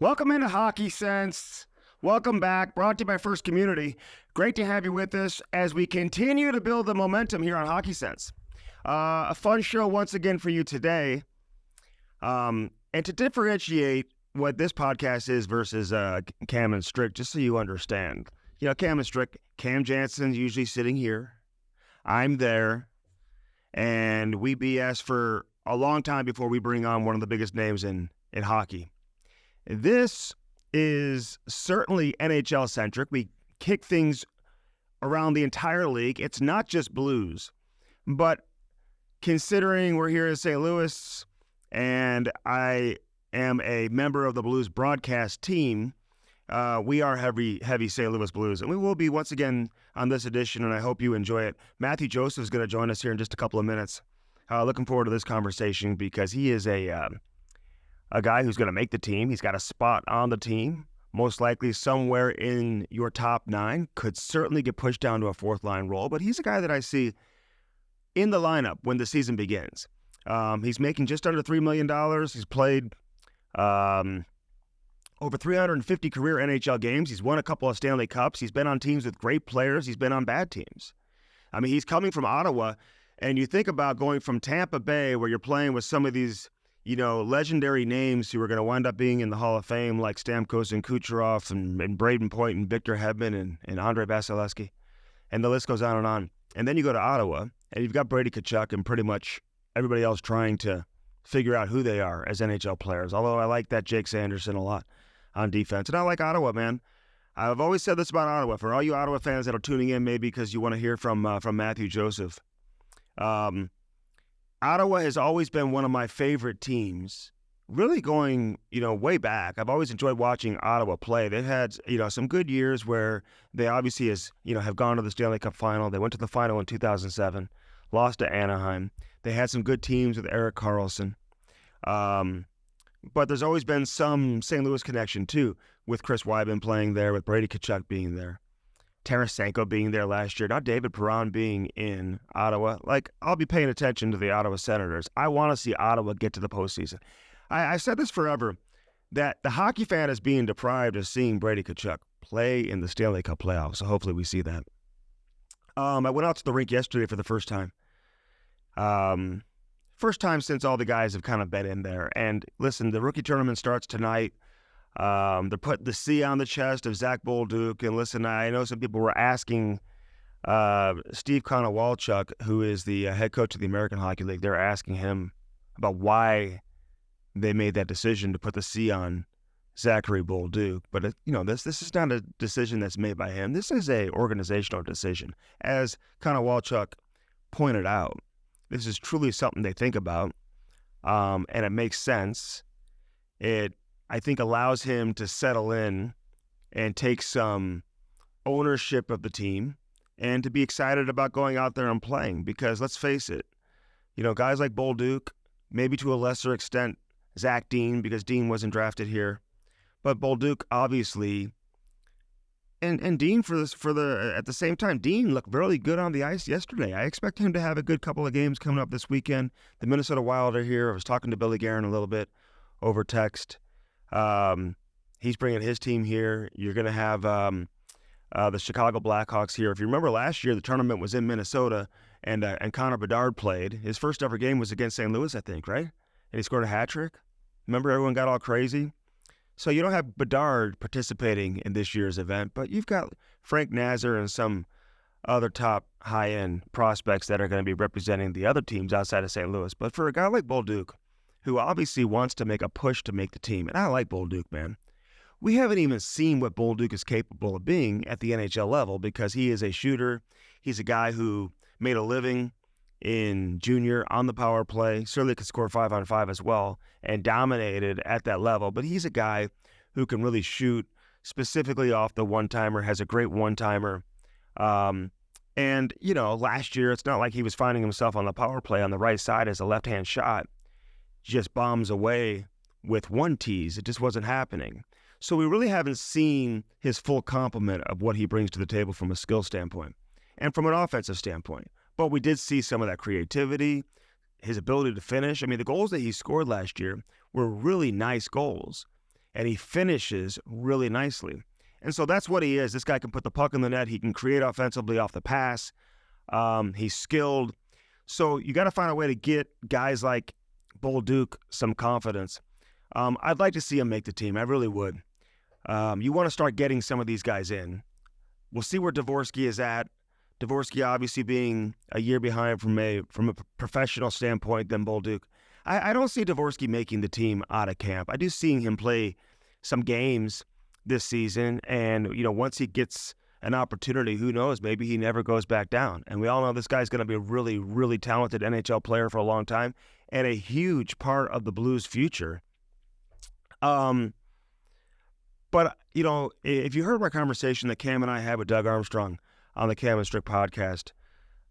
Welcome into Hockey Sense. Welcome back. Brought to you by First Community. Great to have you with us as we continue to build the momentum here on Hockey Sense. A fun show once again for you today. And to differentiate what this podcast is versus Cam and Strick, just so you understand. You know, Cam and Strick, Cam Jansen's usually sitting here. I'm there. And we BS for a long time before we bring on one of the biggest names in hockey. This is certainly NHL-centric. We kick things around the entire league. It's not just Blues. But considering we're here in St. Louis and I am a member of the Blues broadcast team, we are heavy St. Louis Blues. And we will be once again on this edition, and I hope you enjoy it. Mathieu Joseph is going to join us here in just a couple of minutes. Looking forward to this conversation because he is a guy who's going to make the team. He's got a spot on the team, most likely somewhere in your top 9. Could certainly get pushed down to a fourth-line role, but he's a guy that I see in the lineup when the season begins. He's making just under $3 million. He's played over 350 career NHL games. He's won a couple of Stanley Cups. He's been on teams with great players. He's been on bad teams. I mean, he's coming from Ottawa, and you think about going from Tampa Bay, where you're playing with some of these legendary names who are going to wind up being in the Hall of Fame, like Stamkos and Kucherov and Braden Point and Victor Hedman and Andre Vasilevsky, and the list goes on and on. And then you go to Ottawa, and you've got Brady Tkachuk and pretty much everybody else trying to figure out who they are as NHL players, although I like that Jake Sanderson a lot on defense. And I like Ottawa, man. I've always said this about Ottawa. For all you Ottawa fans that are tuning in, maybe because you want to hear from Mathieu Joseph, Ottawa has always been one of my favorite teams, really going, way back. I've always enjoyed watching Ottawa play. They've had, some good years where they obviously have gone to the Stanley Cup final. They went to the final in 2007, lost to Anaheim. They had some good teams with Erik Karlsson. But there's always been some St. Louis connection, too, with Chris Weidman playing there, with Brady Tkachuk being there. Tarasenko being there last year, now David Perron being in Ottawa. I'll be paying attention to the Ottawa Senators. I want to see Ottawa get to the postseason. I've said this forever, that the hockey fan is being deprived of seeing Brady Tkachuk play in the Stanley Cup playoffs, so hopefully we see that. I went out to the rink yesterday for the first time. First time since all the guys have kind of been in there. And listen, the rookie tournament starts tonight. They're putting the C on the chest of Zach Bolduc. And listen, I know some people were asking Steve Konowalchuk, who is the head coach of the American Hockey League, they're asking him about why they made that decision to put the C on Zachary Bolduc. But, this is not a decision that's made by him. This is a organizational decision. As Konowalchuk pointed out, this is truly something they think about, and it makes sense. It, I think, allows him to settle in and take some ownership of the team and to be excited about going out there and playing. Because let's face it, guys like Bolduc, maybe to a lesser extent Zach Dean, because Dean wasn't drafted here, but Bolduc obviously, and Dean at the same time, Dean looked really good on the ice yesterday. I expect him to have a good couple of games coming up this weekend. The Minnesota Wild are here. I was talking to Billy Guerin a little bit over text. He's bringing his team here. You're going to have the Chicago Blackhawks here. If you remember last year, the tournament was in Minnesota, and Connor Bedard played. His first ever game was against St. Louis, I think, right? And he scored a hat trick. Remember, everyone got all crazy? So you don't have Bedard participating in this year's event, but you've got Frank Nazar and some other top high-end prospects that are going to be representing the other teams outside of St. Louis. But for a guy like Bolduc, who obviously wants to make a push to make the team, and I like Bolduc, man, we haven't even seen what Bolduc is capable of being at the NHL level because he is a shooter. He's a guy who made a living in junior on the power play, certainly could score 5-on-5 as well, and dominated at that level. But he's a guy who can really shoot, specifically off the one-timer, has a great one-timer. And, last year, it's not like he was finding himself on the power play on the right side as a left-hand shot. Just bombs away with one tease. It just wasn't happening. So we really haven't seen his full complement of what he brings to the table from a skill standpoint and from an offensive standpoint. But we did see some of that creativity, his ability to finish. I mean, the goals that he scored last year were really nice goals. and he finishes really nicely. And so that's what he is. This guy can put the puck in the net. He can create offensively off the pass. He's skilled. So you got to find a way to get guys like Bolduc some confidence. I'd like to see him make the team. I really would. You want to start getting some of these guys in. We'll see where Dvorsky is at. Dvorsky obviously being a year behind from a professional standpoint than Bolduc. I don't see Dvorsky making the team out of camp. I do see him play some games this season, and once he gets an opportunity, who knows, maybe he never goes back down. And we all know this guy's going to be a really, really talented NHL player for a long time and a huge part of the Blues' future. But if you heard my conversation that Cam and I had with Doug Armstrong on the Cam and Strick podcast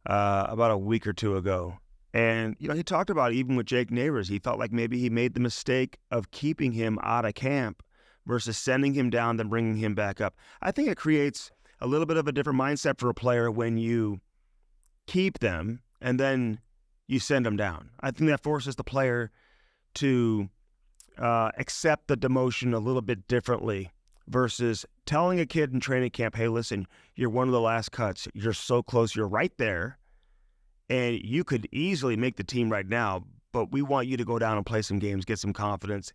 about a week or two ago, and he talked about even with Jake Neighbors, he felt like maybe he made the mistake of keeping him out of camp versus sending him down, then bringing him back up. I think it creates a little bit of a different mindset for a player when you keep them and then you send them down. I think that forces the player to accept the demotion a little bit differently versus telling a kid in training camp, hey, listen, you're one of the last cuts. You're so close. You're right there. And you could easily make the team right now, but we want you to go down and play some games, get some confidence,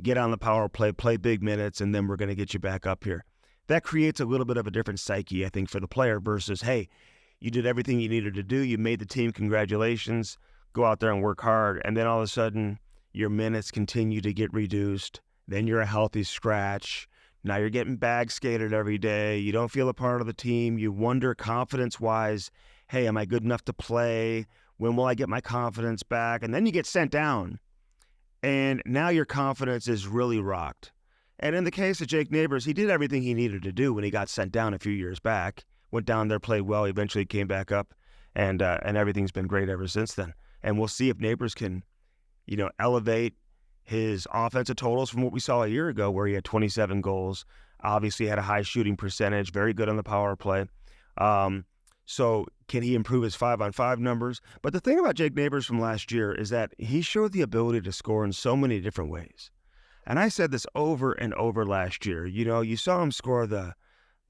get on the power play big minutes, and then we're going to get you back up here. That creates a little bit of a different psyche, I think, for the player versus, hey, you did everything you needed to do. You made the team. Congratulations. Go out there and work hard. And then all of a sudden, your minutes continue to get reduced. Then you're a healthy scratch. Now you're getting bag skated every day. You don't feel a part of the team. You wonder confidence-wise, hey, am I good enough to play? When will I get my confidence back? And then you get sent down. And now your confidence is really rocked. And in the case of Jake Neighbors, he did everything he needed to do when he got sent down a few years back. Went down there, played well, eventually came back up, and everything's been great ever since then. And we'll see if Neighbors can, elevate his offensive totals from what we saw a year ago, where he had 27 goals, obviously had a high shooting percentage, very good on the power play. So can he improve his 5-on-5 numbers? But the thing about Jake Neighbors from last year is that he showed the ability to score in so many different ways. And I said this over and over last year. You saw him score the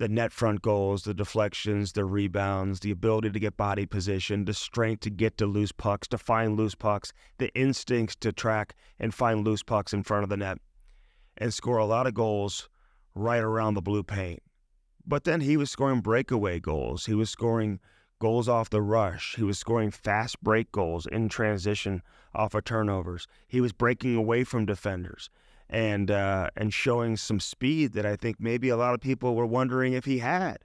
net front goals, the deflections, the rebounds, the ability to get body position, the strength to get to loose pucks, to find loose pucks, the instincts to track and find loose pucks in front of the net and score a lot of goals right around the blue paint. But then he was scoring breakaway goals. He was scoring goals off the rush. He was scoring fast break goals in transition off of turnovers. He was breaking away from defenders and showing some speed that I think maybe a lot of people were wondering if he had.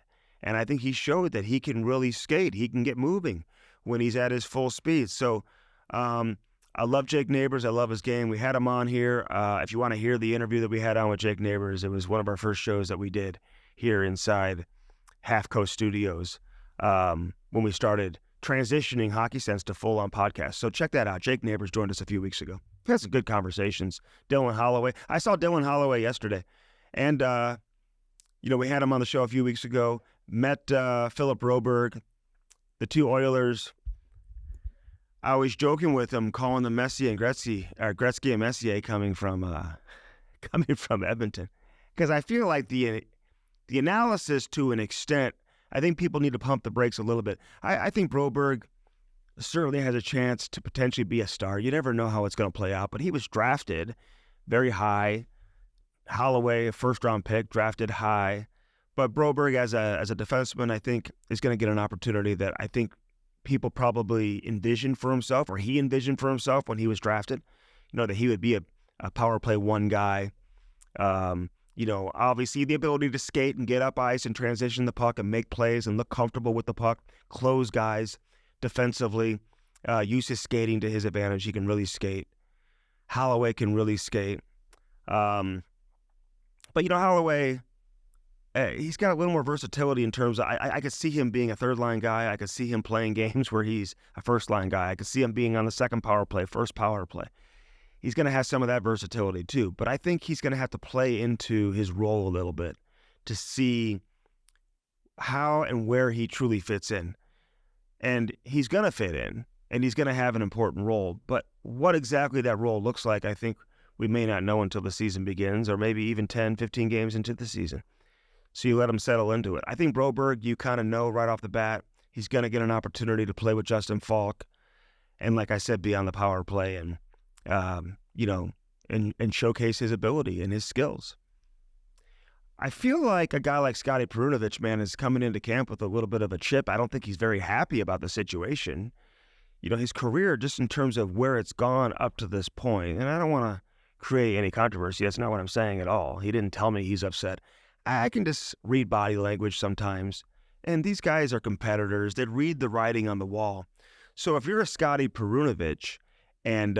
And I think he showed that he can really skate. He can get moving when he's at his full speed. So I love Jake Neighbors. I love his game. We had him on here. If you want to hear the interview that we had on with Jake Neighbors, it was one of our first shows that we did here inside Half Coast Studios when we started transitioning Hockey Sense to full-on podcast. So check that out. Jake Neighbors joined us a few weeks ago. We had some good conversations. Dylan Holloway. I saw Dylan Holloway yesterday. And, we had him on the show a few weeks ago. Met Philip Broberg, the two Oilers. I was joking with him, calling them Messier and Gretzky, or Gretzky and Messier coming from Edmonton. Because I feel like the analysis, to an extent, I think people need to pump the brakes a little bit. I think Broberg certainly has a chance to potentially be a star. You never know how it's going to play out, but he was drafted very high. Holloway, a first-round pick, drafted high. But Broberg, as a defenseman, I think is going to get an opportunity that I think people probably envisioned for himself, or he envisioned for himself when he was drafted. That he would be a power play one guy. Obviously the ability to skate and get up ice and transition the puck and make plays and look comfortable with the puck, close guys defensively, use his skating to his advantage. He can really skate. Holloway can really skate. But Holloway, he's got a little more versatility in terms of, I could see him being a third-line guy. I could see him playing games where he's a first-line guy. I could see him being on the second power play, first power play. He's going to have some of that versatility too, but I think he's going to have to play into his role a little bit to see how and where he truly fits in. And he's going to fit in, and he's going to have an important role, but what exactly that role looks like, I think we may not know until the season begins, or maybe even 10, 15 games into the season. So you let him settle into it. I think Broberg, you kind of know right off the bat, he's going to get an opportunity to play with Justin Falk. And like I said, be on the power play and, and showcase his ability and his skills. I feel like a guy like Scotty Perunovich, man, is coming into camp with a little bit of a chip. I don't think he's very happy about the situation. His career, just in terms of where it's gone up to this point, and I don't want to create any controversy. That's not what I'm saying at all. He didn't tell me he's upset. I can just read body language sometimes. And these guys are competitors. They read the writing on the wall. So if you're a Scotty Perunovich and,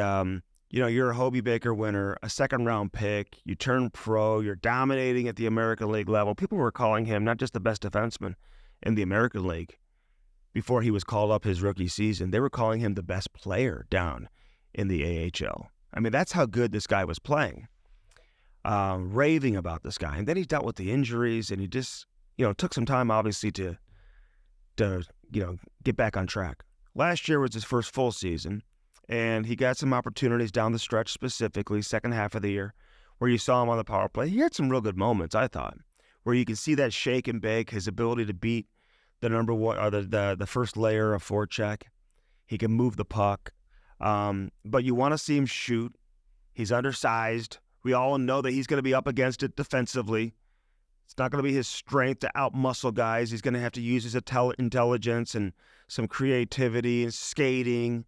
you're a Hobie Baker winner, a second-round pick, you turn pro, you're dominating at the American League level. People were calling him not just the best defenseman in the American League before he was called up his rookie season. They were calling him the best player down in the AHL. I mean, that's how good this guy was playing. Raving about this guy. And then he dealt with the injuries, and he just, took some time, obviously, to get back on track. Last year was his first full season, and he got some opportunities down the stretch, specifically second half of the year, where you saw him on the power play. He had some real good moments, I thought, where you can see that shake and bake, his ability to beat the number one or the first layer of forecheck. He can move the puck, but you want to see him shoot. He's undersized. We all know that he's going to be up against it defensively. It's not going to be his strength to out-muscle guys. He's going to have to use his intelligence and some creativity and skating,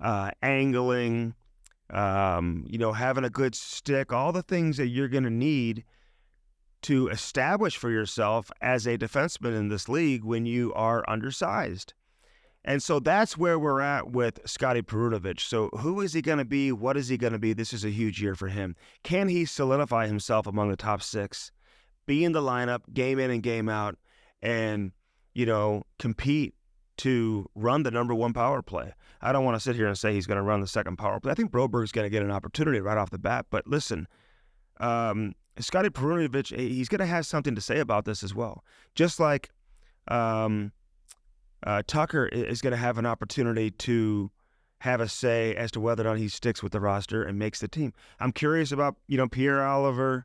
angling, having a good stick, all the things that you're going to need to establish for yourself as a defenseman in this league when you are undersized. And so that's where we're at with Scotty Perunovich. So who is he going to be? What is he going to be? This is a huge year for him. Can he solidify himself among the top six, be in the lineup, game in and game out, and, compete to run the number one power play? I don't want to sit here and say he's going to run the second power play. I think Broberg's going to get an opportunity right off the bat. But listen, Scotty Perunovich, he's going to have something to say about this as well. Just like Tucker is going to have an opportunity to have a say as to whether or not he sticks with the roster and makes the team. I'm curious about, Pierre-Olivier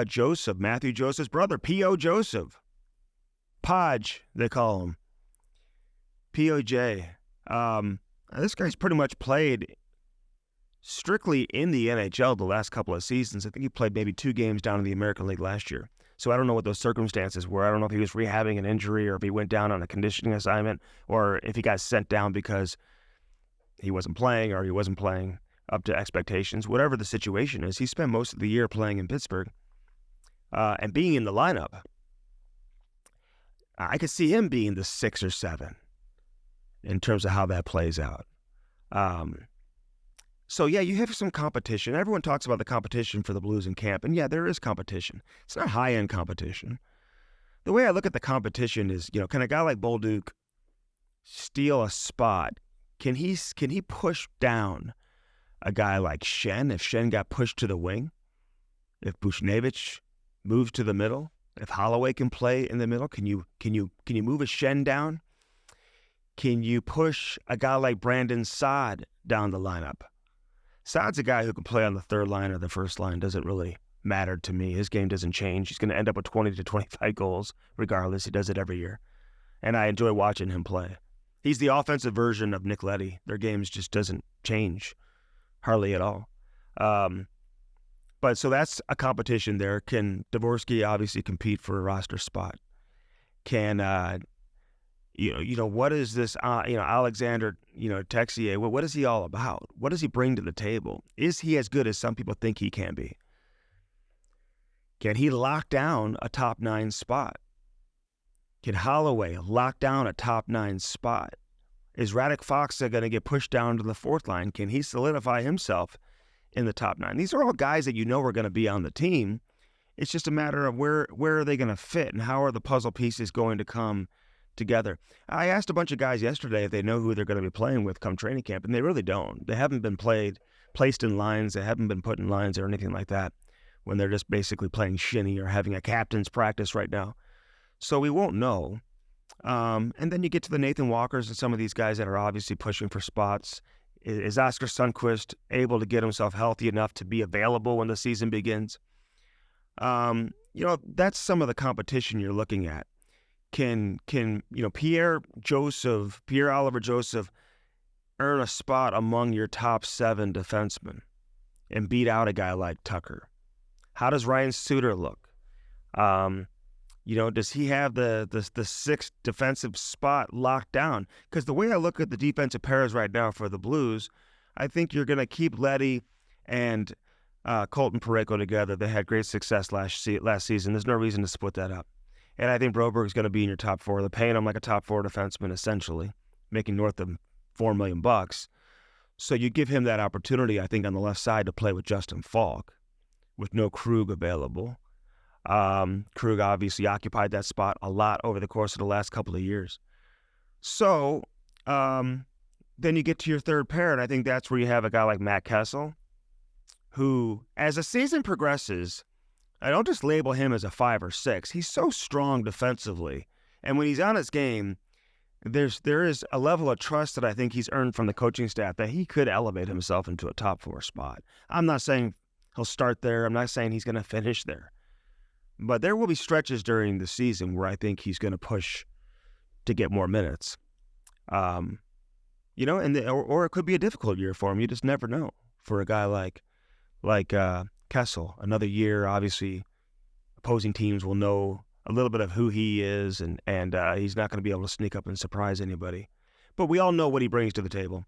Joseph, Mathieu Joseph's brother, P.O. Joseph. Podge, they call him. POJ. This guy's pretty much played strictly in the NHL the last couple of seasons. I think he played maybe 2 games down in the American League last year. So I don't know what those circumstances were. I don't know if he was rehabbing an injury or if he went down on a conditioning assignment or if he got sent down because he wasn't playing or he wasn't playing up to expectations. Whatever the situation is, he spent most of the year playing in Pittsburgh and being in the lineup. I could see him being the 6 or 7 in terms of how that plays out. So, yeah, you have some competition. Everyone talks about the competition for the Blues in camp. And, yeah, there is competition. It's not high-end competition. The way I look at the competition is, can a guy like Bolduc steal a spot? Can he push down a guy like Schenn if Schenn got pushed to the wing? If Buchnevich moves to the middle? If Holloway can play in the middle? Can you move a Schenn down? Can you push a guy like Brandon Saad down the lineup? Saad's a guy who can play on the third line or the first line. Doesn't really matter to me. His game doesn't change. He's going to end up with 20 to 25 goals regardless. He does it every year. And I enjoy watching him play. He's the offensive version of Nick Leddy. Their games just doesn't change hardly at all. But so that's a competition there. Can Dvorsky obviously compete for a roster spot? Can what is this, Alexander, Texier, what is he all about? What does he bring to the table? Is he as good as some people think he can be? Can he lock down a top 9 spot? Can Holloway lock down a top 9 spot? Is Radek Faksa going to get pushed down to the 4th line? Can he solidify himself in the top 9? These are all guys that are going to be on the team. It's just a matter of where are they going to fit and how are the puzzle pieces going to come together. I asked a bunch of guys yesterday if they know who they're going to be playing with come training camp, and they really don't. They haven't been placed in lines. They haven't been put in lines or anything like that when they're just basically playing shinny or having a captain's practice right now. So we won't know. And then you get to the Nathan Walkers and some of these guys that are obviously pushing for spots. Is Oscar Sundqvist able to get himself healthy enough to be available when the season begins? That's some of the competition you're looking at. Can Pierre-Olivier Joseph earn a spot among your top 7 defensemen and beat out a guy like Tucker? How does Ryan Suter look? Does he have the 6th defensive spot locked down? Because the way I look at the defensive pairs right now for the Blues, I think you're going to keep Leddy and Colton Parayko together. They had great success last season. There's no reason to split that up. And I think Broberg's going to be in your top 4. They're paying him like a top 4 defenseman, essentially, making north of $4 million. So you give him that opportunity, I think, on the left side to play with Justin Falk, with no Krug available. Krug obviously occupied that spot a lot over the course of the last couple of years. So then you get to your third pair, and I think that's where you have a guy like Matt Kessel, who, as the season progresses, I don't just label him as a 5 or 6. He's so strong defensively. And when he's on his game, there is a level of trust that I think he's earned from the coaching staff that he could elevate himself into a top 4 spot. I'm not saying he'll start there. I'm not saying he's going to finish there. But there will be stretches during the season where I think he's going to push to get more minutes. Or it could be a difficult year for him. You just never know for a guy like Kessel. Another year, obviously, opposing teams will know a little bit of who he is, and he's not going to be able to sneak up and surprise anybody. But we all know what he brings to the table.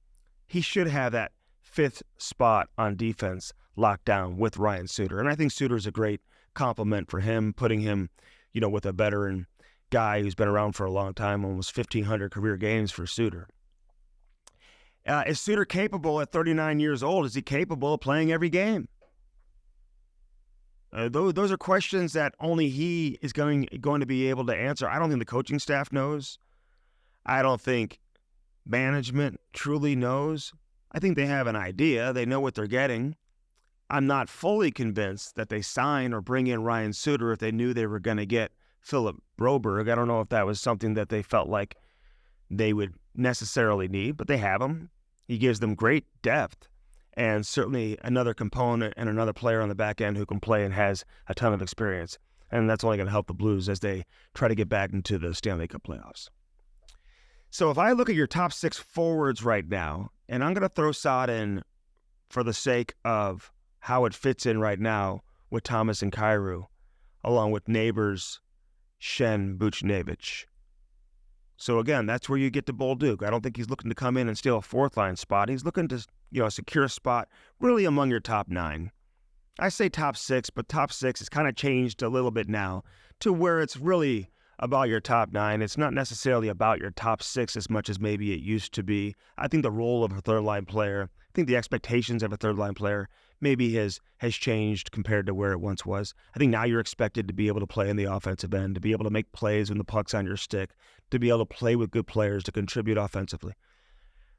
He should have that 5th spot on defense locked down with Ryan Suter. And I think Suter's a great compliment for him, putting him, with a veteran guy who's been around for a long time, almost 1,500 career games for Suter. Is Suter capable at 39 years old? Is he capable of playing every game? Those are questions that only he is going to be able to answer. I don't think the coaching staff knows. I don't think management truly knows. I think they have an idea. They know what they're getting. I'm not fully convinced that they sign or bring in Ryan Suter if they knew they were going to get Philip Broberg. I don't know if that was something that they felt like they would necessarily need, but they have him. He gives them great depth. And certainly another component and another player on the back end who can play and has a ton of experience. And that's only going to help the Blues as they try to get back into the Stanley Cup playoffs. So if I look at your top 6 forwards right now, and I'm going to throw Saad in for the sake of how it fits in right now with Thomas and Kyrou, along with Neighbors, Shen, Buchnevich. So again, that's where you get to Bolduc. I don't think he's looking to come in and steal a 4th-line spot. He's looking to secure a spot really among your top 9. I say top 6, but top 6 has kind of changed a little bit now to where it's really about your top 9. It's not necessarily about your top 6 as much as maybe it used to be. I think the role of a third-line player, I think the expectations of a third-line player maybe has changed compared to where it once was. I think now you're expected to be able to play in the offensive end, to be able to make plays when the puck's on your stick, to be able to play with good players, to contribute offensively.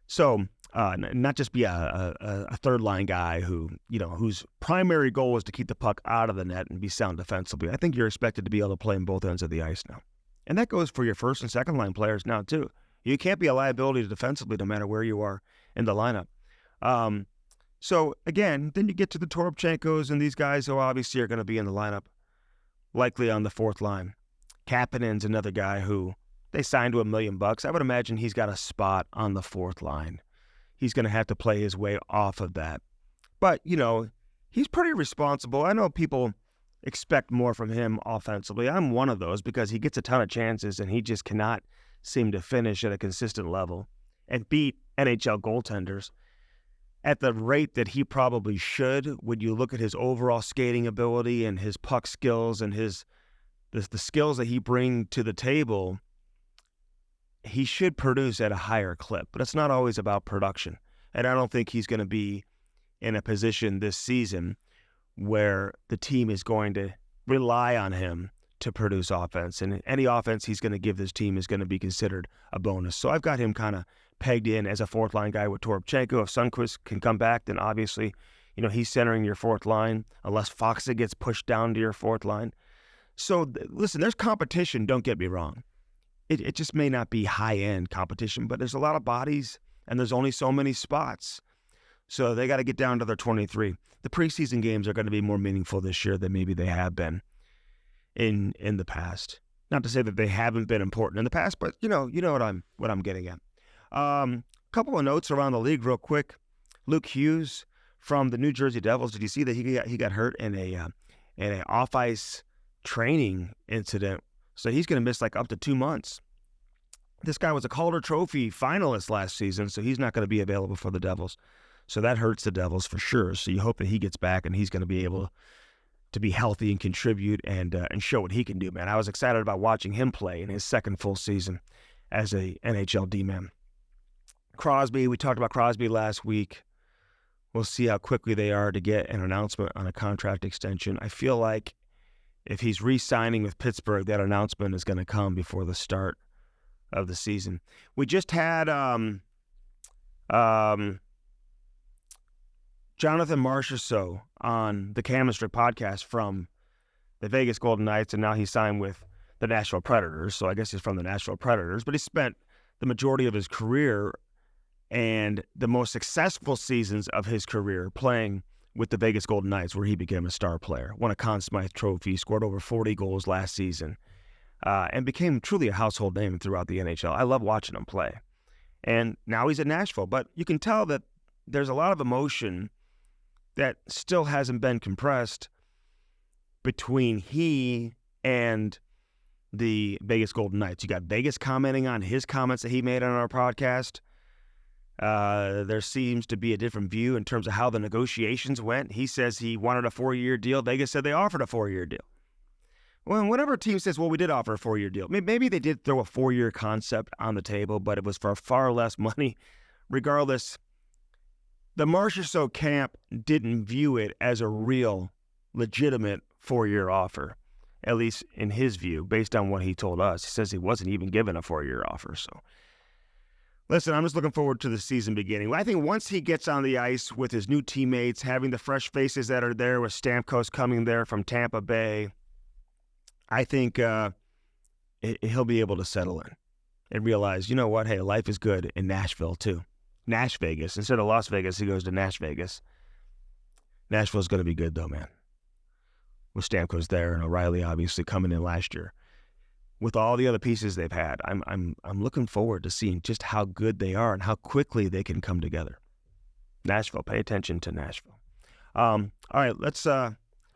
So not just be a third-line guy whose primary goal is to keep the puck out of the net and be sound defensively. I think you're expected to be able to play in both ends of the ice now. And that goes for your first and second-line players now, too. You can't be a liability defensively no matter where you are in the lineup. So, again, then you get to the Toropchenkos and these guys who obviously are going to be in the lineup, likely on the 4th line. Kapanen's another guy who they signed to $1 million. I would imagine he's got a spot on the 4th line. He's going to have to play his way off of that. But, he's pretty responsible. I know people expect more from him offensively. I'm one of those because he gets a ton of chances and he just cannot seem to finish at a consistent level and beat NHL goaltenders at the rate that he probably should when you look at his overall skating ability and his puck skills and the skills that he brings to the table. He should produce at a higher clip, but it's not always about production. And I don't think he's going to be in a position this season where the team is going to rely on him to produce offense. And any offense he's going to give this team is going to be considered a bonus. So I've got him kind of pegged in as a 4th-line guy with Toropchenko. If Sundqvist can come back, then obviously, he's centering your 4th line, unless Foxa gets pushed down to your 4th line. So listen, there's competition, don't get me wrong. It just may not be high-end competition, but there's a lot of bodies and there's only so many spots. So they got to get down to their 23. The preseason games are going to be more meaningful this year than maybe they have been in the past. Not to say that they haven't been important in the past, but you know what I'm getting at. Couple of notes around the league real quick. Luke Hughes from the New Jersey Devils. Did you see that he got hurt in a off-ice training incident? So he's going to miss like up to 2 months. This guy was a Calder Trophy finalist last season, so he's not going to be available for the Devils. So that hurts the Devils for sure. So you hope that he gets back and he's going to be able to be healthy and contribute and show what he can do, man. I was excited about watching him play in his second full season as a NHL D-man. Crosby, we talked about Crosby last week. We'll see how quickly they are to get an announcement on a contract extension. I feel like if he's re-signing with Pittsburgh, that announcement is going to come before the start of the season. We just had Jonathan Marchessault on the Chemistry podcast from the Vegas Golden Knights, and now he's signed with the Nashville Predators, so I guess he's from the Nashville Predators, but he spent the majority of his career and the most successful seasons of his career playing with the Vegas Golden Knights, where he became a star player, won a Conn Smythe Trophy, scored over 40 goals last season, and became truly a household name throughout the NHL. I love watching him play. And now he's at Nashville, but you can tell that there's a lot of emotion that still hasn't been compressed between he and the Vegas Golden Knights. You got Vegas commenting on his comments that he made on our podcast. There seems to be a different view in terms of how the negotiations went. He says he wanted a 4-year deal. Vegas said they offered a 4-year deal. Well, whenever a team says, well, we did offer a 4-year deal, maybe they did throw a 4-year concept on the table, but it was for far less money. Regardless, the Marchessault camp didn't view it as a real, legitimate 4-year offer, at least in his view, based on what he told us. He says he wasn't even given a 4-year offer. So, listen, I'm just looking forward to the season beginning. I think once he gets on the ice with his new teammates, having the fresh faces that are there, with Stamkos coming there from Tampa Bay, I think he'll be able to settle in and realize, you know what, hey, life is good in Nashville too. Nash Vegas. Instead of Las Vegas, he goes to Nash Vegas. Nashville's going to be good though, man. With Stamkos there and O'Reilly obviously coming in last year. With all the other pieces they've had, I'm looking forward to seeing just how good they are and how quickly they can come together. Nashville, pay attention to Nashville. All right, let's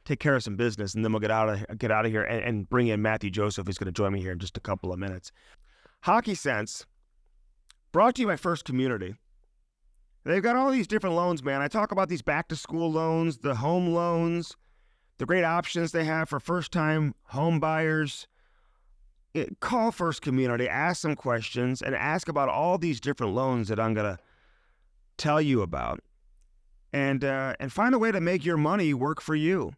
take care of some business, and then we'll get out of here and bring in Mathieu Joseph, who's going to join me here in just a couple of minutes. Hockey Sense, brought to you by First Community. They've got all these different loans, man. I talk about these back-to-school loans, the home loans, the great options they have for first-time home buyers. Call First Community, ask some questions, and ask about all these different loans that I'm going to tell you about. And find a way to make your money work for you.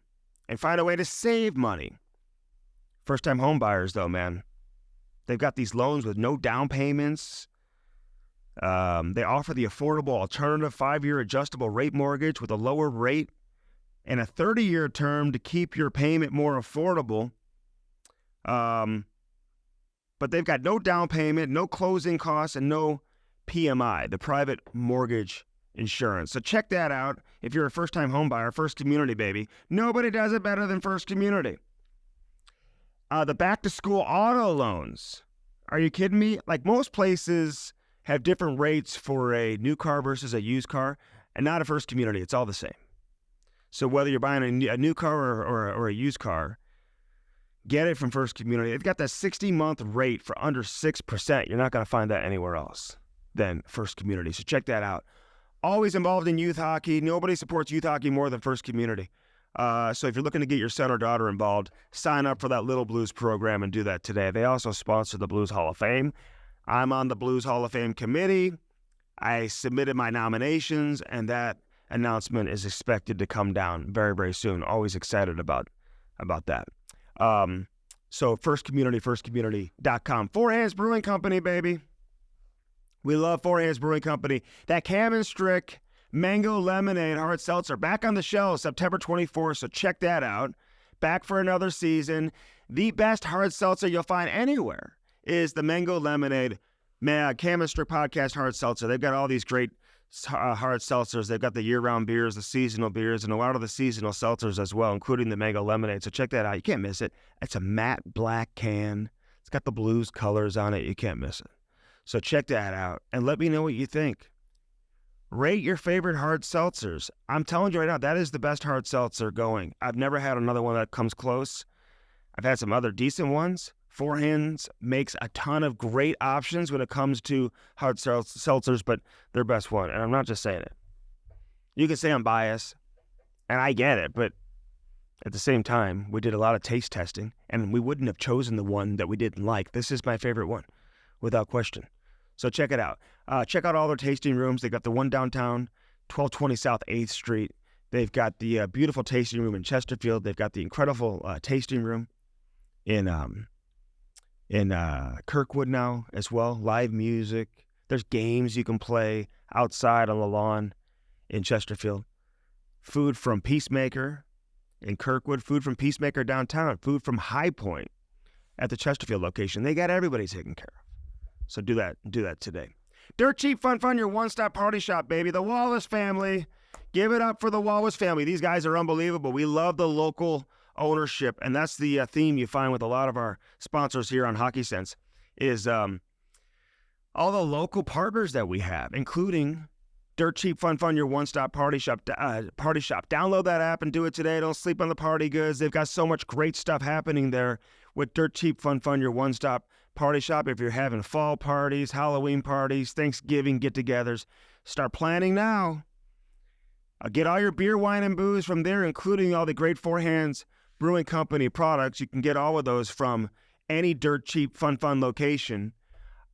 And find a way to save money. First-time home buyers, though, man. They've got these loans with no down payments. They offer the affordable alternative 5-year adjustable rate mortgage with a lower rate and a 30-year term to keep your payment more affordable. But they've got no down payment, no closing costs, and no PMI, the private mortgage insurance. So check that out. If you're a first-time home buyer, First Community, baby. Nobody does it better than First Community. The back-to-school auto loans. Are you kidding me? Like, most places have different rates for a new car versus a used car, and not a First Community. It's all the same. So whether you're buying a new car or a used car, get it from First Community. They've got that 60-month rate for under 6%. You're not going to find that anywhere else than First Community. So check that out. Always involved in youth hockey. Nobody supports youth hockey more than First Community. So if you're looking to get your son or daughter involved, sign up for that Little Blues program and do that today. They also sponsor the Blues Hall of Fame. I'm on the Blues Hall of Fame committee. I submitted my nominations, and that announcement is expected to come down very, very soon. Always excited about that. So First Community, firstcommunity.com. Four Hands Brewing Company, baby. We love Four Hands Brewing Company. That Cam and Strick Mango Lemonade Hard Seltzer back on the shelves September 24th, so check that out. Back for another season. The best hard seltzer you'll find anywhere is the Mango Lemonade Man, Chemistry Podcast Hard Seltzer. They've got all these great hard seltzers. They've got the year-round beers, the seasonal beers, and a lot of the seasonal seltzers as well, including the Mango Lemonade. So check that out. You can't miss it. It's a matte black can. It's got the blues colors on it. You can't miss it. So check that out and let me know what you think. Rate your favorite hard seltzers. I'm telling you right now, that is the best hard seltzer going. I've never had another one that comes close. I've had some other decent ones. Four Hands makes a ton of great options when it comes to hard seltzers, but their best one. And I'm not just saying it. You can say I'm biased, and I get it, but at the same time, we did a lot of taste testing, and we wouldn't have chosen the one that we didn't like. This is my favorite one, without question. So check it out. Check out all their tasting rooms. They got the one downtown, 1220 South 8th Street. They've got the beautiful tasting room in Chesterfield. They've got the incredible tasting room in Kirkwood now as well. Live music. There's games you can play outside on the lawn in Chesterfield. Food from Peacemaker in Kirkwood. Food from Peacemaker downtown. Food from High Point at the Chesterfield location. They got everybody taken care of. So do that today. Dirt Cheap Fun Fun, your one-stop party shop, baby. The Wallace family. Give it up for the Wallace family. These guys are unbelievable. We love the local ownership, and that's the theme you find with a lot of our sponsors here on Hockey Sense, is all the local partners that we have, including Dirt Cheap Fun Fun, your one-stop party shop. Download that app and do it today. Don't sleep on the party goods. They've got so much great stuff happening there with Dirt Cheap Fun Fun, your one-stop party shop. If you're having fall parties, Halloween parties, Thanksgiving get-togethers, start planning now. Get all your beer, wine, and booze from there, including all the great Four Hands Brewing Company products. You can get all of those from any Dirt Cheap Fun Fun location.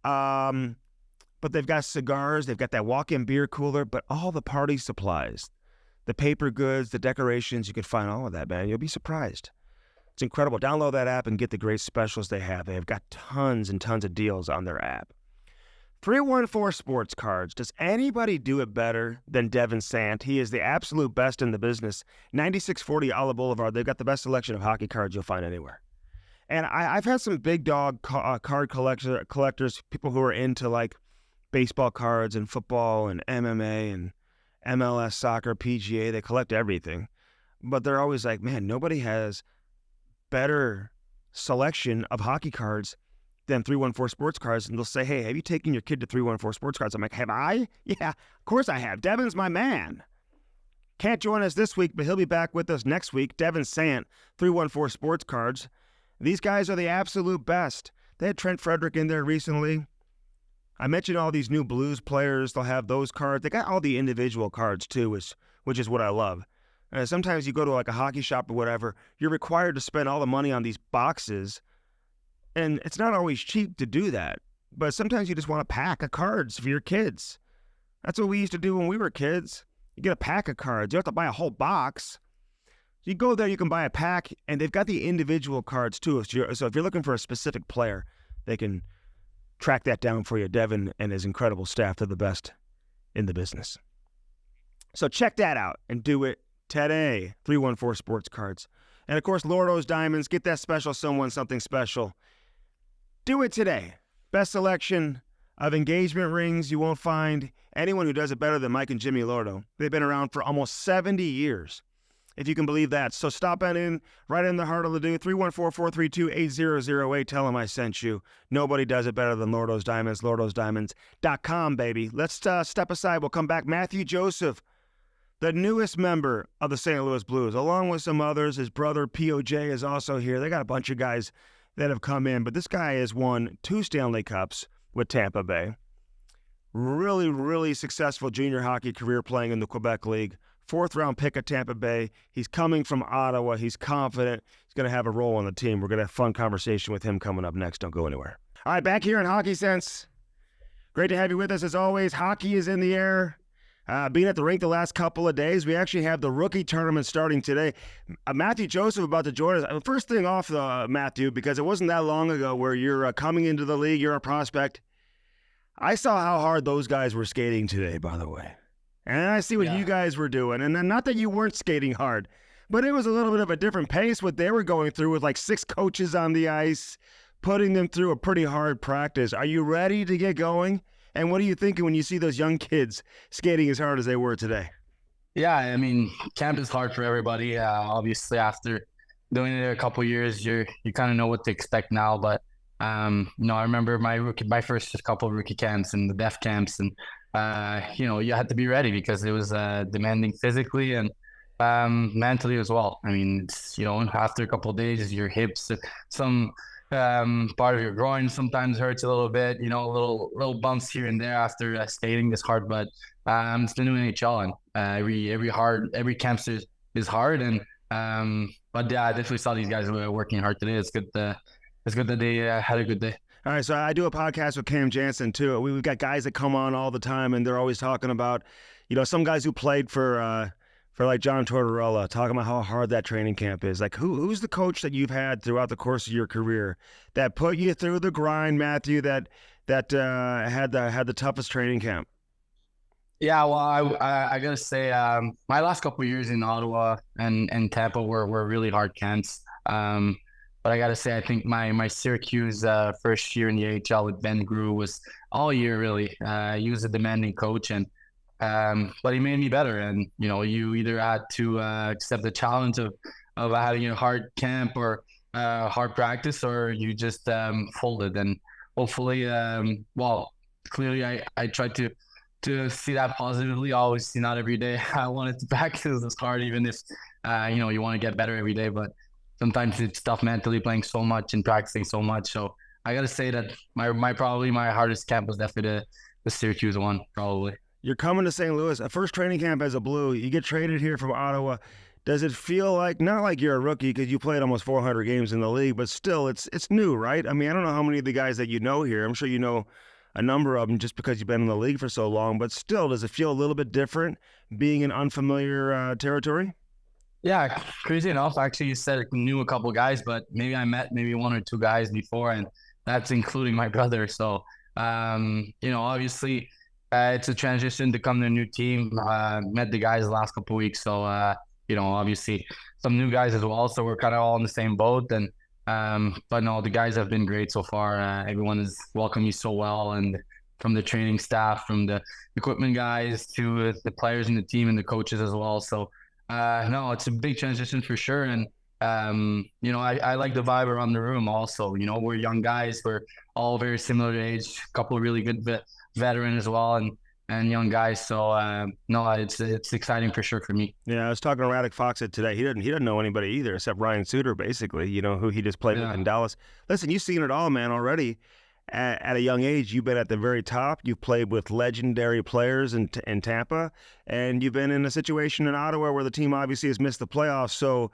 But they've got cigars, they've got that walk-in beer cooler, but all the party supplies, the paper goods, the decorations, you can find all of that, man. You'll be surprised. It's incredible. Download that app and get the great specials they have. They've got tons and tons of deals on their app. 314 Sports Cards. Does anybody do it better than Devin Sant? He is the absolute best in the business. 9640 Olive Boulevard. They've got the best selection of hockey cards you'll find anywhere. And I've had some big dog card collectors, people who are into like baseball cards and football and MMA and MLS, soccer, PGA. They collect everything. But they're always like, man, nobody has better selection of hockey cards than 314 Sports Cards. And they'll say, hey, have you taken your kid to 314 Sports Cards? I'm like, have I? Yeah, of course I have. Devin's my man. Can't join us this week, but he'll be back with us next week. Devin Sant, 314 Sports Cards. These guys are the absolute best. They had Trent Frederick in there recently. I mentioned all these new Blues players. They'll have those cards. They got all the individual cards too, which is what I love. Sometimes you go to like a hockey shop or whatever, you're required to spend all the money on these boxes, and it's not always cheap to do that. But sometimes you just want a pack of cards for your kids. That's what we used to do when we were kids. You get a pack of cards. You don't have to buy a whole box. You go there, you can buy a pack, and they've got the individual cards too. So if you're looking for a specific player, they can track that down for you. Devin and his incredible staff, they're the best in the business. So check that out and do it today. 314 Sports Cards. And of course, Lordo's Diamonds. Get that special someone something special. Do it today. Best selection of engagement rings. You won't find anyone who does it better than Mike and Jimmy Lordo. They've been around for almost 70 years, if you can believe that. So stop on in, right in the heart of Ladue, 314-432-8008. Tell them I sent you. Nobody does it better than Lordo's Diamonds. Lordo'sDiamonds.com, baby. Let's step aside. We'll come back. Mathieu Joseph, the newest member of the St. Louis Blues, along with some others. His brother, POJ, is also here. They got a bunch of guys that have come in, but this guy has won 2 Stanley Cups with Tampa Bay. Really, really successful junior hockey career playing in the Quebec League. 4th-round pick at Tampa Bay. He's coming from Ottawa. He's confident. He's going to have a role on the team. We're going to have a fun conversation with him coming up next. Don't go anywhere. All right, back here in Hockey Sense. Great to have you with us as always. Hockey is in the air. Being at the rink the last couple of days, we actually have the rookie tournament starting today. Mathieu Joseph about to join us. First thing off, Mathieu, because it wasn't that long ago where you're coming into the league, you're a prospect. I saw how hard those guys were skating today, by the way. And I see what you guys were doing. And not that you weren't skating hard, but it was a little bit of a different pace what they were going through with like 6 coaches on the ice, putting them through a pretty hard practice. Are you ready to get going? And what are you thinking when you see those young kids skating as hard as they were today? Yeah, I mean, camp is hard for everybody. Obviously, after doing it a couple years, you kind of know what to expect now. But I remember my first couple of rookie camps and the def camps, and you had to be ready because it was demanding physically and mentally as well. I mean, after a couple of days, your hips, some part of your groin sometimes hurts a little bit. Little bumps here and there after skating this hard, but it's the new NHL, and every camp is hard, and but yeah, I definitely saw these guys were working hard today. It's good that they had a good day. All right, so I do a podcast with Cam Jansen too. We've got guys that come on all the time, and they're always talking about, some guys who played for like John Tortorella, talking about how hard that training camp is. Like, who's the coach that you've had throughout the course of your career that put you through the grind, Matthew? That had the toughest training camp? Yeah, well, I gotta say, my last couple of years in Ottawa and Tampa were really hard camps. But I gotta say, I think my Syracuse first year in the AHL with Ben Grew was all year really. He was a demanding coach, and but he made me better. And you either had to accept the challenge of having a hard camp or hard practice, or you just folded. And hopefully, clearly I tried to see that positively. Always, not every day I wanted to practice this hard, even if you want to get better every day, but sometimes it's tough mentally playing so much and practicing so much. So I gotta say that my hardest camp was definitely the Syracuse one, probably. You're coming to St. Louis, a first training camp as a Blue. You get traded here from Ottawa. Does it feel like, not like you're a rookie because you played almost 400 games in the league, but still it's new, right? I mean, I don't know how many of the guys that you know here. I'm sure you know a number of them just because you've been in the league for so long, but still, does it feel a little bit different being in unfamiliar territory? Yeah, crazy enough. Actually, you said knew a couple guys, but maybe I met one or two guys before, and that's including my brother. So, obviously, it's a transition to come to a new team. Met the guys the last couple of weeks, so obviously some new guys as well. So we're kind of all in the same boat, and but no, the guys have been great so far. Everyone has welcomed me so well, and from the training staff, from the equipment guys to the players in the team and the coaches as well. So. No, it's a big transition for sure. And, I like the vibe around the room also. We're young guys. We're all very similar age, a couple of really good veteran as well, and young guys. So, no, it's exciting for sure for me. Yeah, I was talking to Radek Foxit today. He doesn't know anybody either except Ryan Suter, basically, who he just played with in Dallas. Listen, you've seen it all, man, already. At a young age, you've been at the very top. You've played with legendary players in Tampa, and you've been in a situation in Ottawa where the team obviously has missed the playoffs. So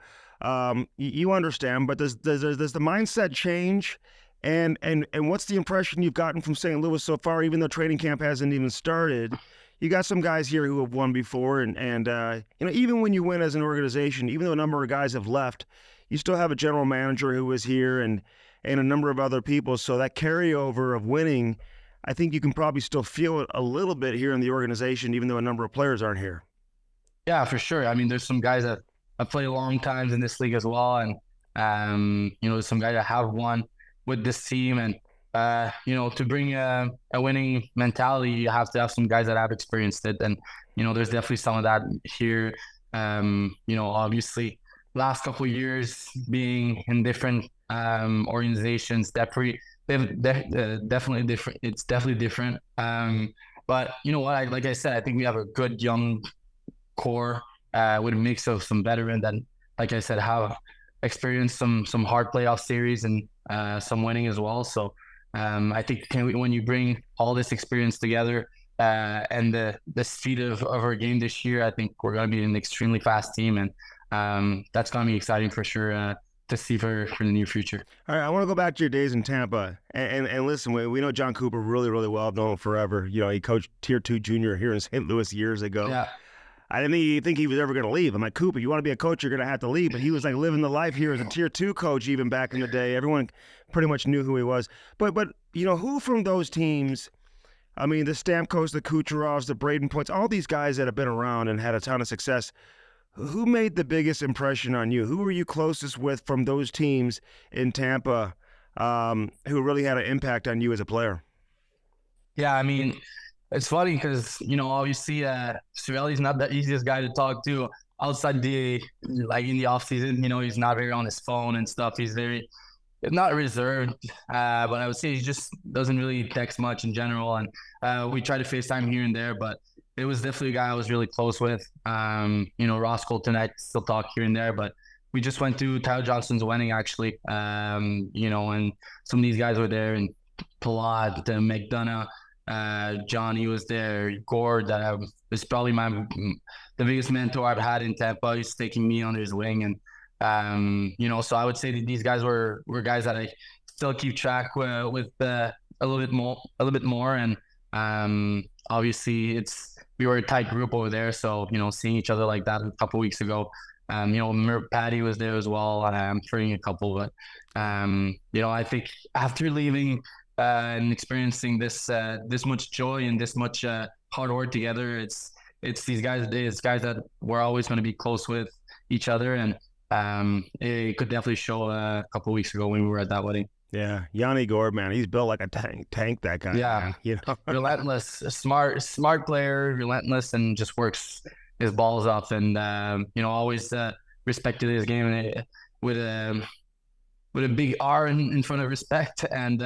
you understand, but does the mindset change? And what's the impression you've gotten from St. Louis so far, even though training camp hasn't even started? You got some guys here who have won before, and even when you win as an organization, even though a number of guys have left, you still have a general manager who was here and a number of other people. So that carryover of winning, I think you can probably still feel it a little bit here in the organization, even though a number of players aren't here. Yeah, for sure. I mean, there's some guys that have played long times in this league as well. And, there's some guys that have won with this team. And, to bring a winning mentality, you have to have some guys that have experienced it. And, there's definitely some of that here. Obviously, last couple of years being in different organizations, definitely different. It's definitely different. But you know what? Like I said, I think we have a good young core with a mix of some veteran that, like I said, have experienced some hard playoff series and some winning as well. So I think when you bring all this experience together and the speed of our game this year, I think we're going to be an extremely fast team, and that's going to be exciting for sure. To see for the near future. All right, I want to go back to your days in Tampa. And listen, we know John Cooper really, really well, known forever. He coached Tier 2 junior here in St. Louis years ago. Yeah. I didn't think he was ever going to leave. I'm like, Cooper, you want to be a coach, you're going to have to leave. But he was like living the life here as a Tier 2 coach even back in the day. Everyone pretty much knew who he was. But who from those teams, I mean, the Stamkos, the Kucherovs, the Braden Points, all these guys that have been around and had a ton of success, who made the biggest impression on you? Who were you closest with from those teams in Tampa who really had an impact on you as a player? Yeah, I mean, it's funny because, obviously, Cirelli's not the easiest guy to talk to outside like in the off season. He's not very on his phone and stuff. He's very not reserved, but I would say he just doesn't really text much in general. And we try to FaceTime here and there, but it was definitely a guy I was really close with. Ross Colton, I still talk here and there, but we just went to Tyler Johnston's wedding actually. And some of these guys were there, and Palat, McDonough, Johnny was there, Gord, that is probably the biggest mentor I've had in Tampa. He's taking me under his wing, and so I would say that these guys were guys that I still keep track with a little bit more, and obviously we were a tight group over there, so seeing each other like that a couple of weeks ago. Patty was there as well. I'm forgetting a couple, but I think after leaving and experiencing this much joy and this much hard work together, it's these guys. It's guys that we're always going to be close with each other, and it could definitely show a couple of weeks ago when we were at that wedding. Yeah, Yanni Gord, man, he's built like a tank. That guy. Yeah, man, relentless, smart player, relentless, and just works his balls off, and always respected his game with a big R in front of respect, and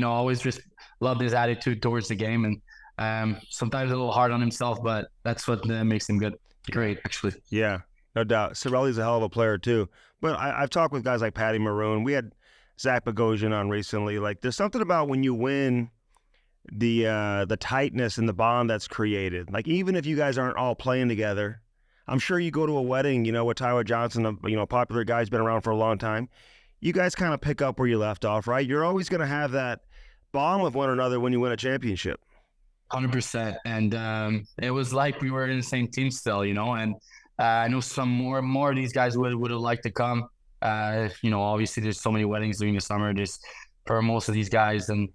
always just loved his attitude towards the game, and sometimes a little hard on himself, but that's what makes him great, actually. Yeah, no doubt. Cirelli's a hell of a player too. But I've talked with guys like Patty Maroon. We had Zach Bogosian on recently. Like, there's something about when you win, the tightness and the bond that's created. Like, even if you guys aren't all playing together, I'm sure you go to a wedding, with Tyler Johnson, a popular guy who's been around for a long time. You guys kind of pick up where you left off, right? You're always going to have that bond with one another when you win a championship. 100%. And it was like we were in the same team still, and I know some more of these guys would have liked to come. Obviously there's so many weddings during the summer, just for most of these guys, and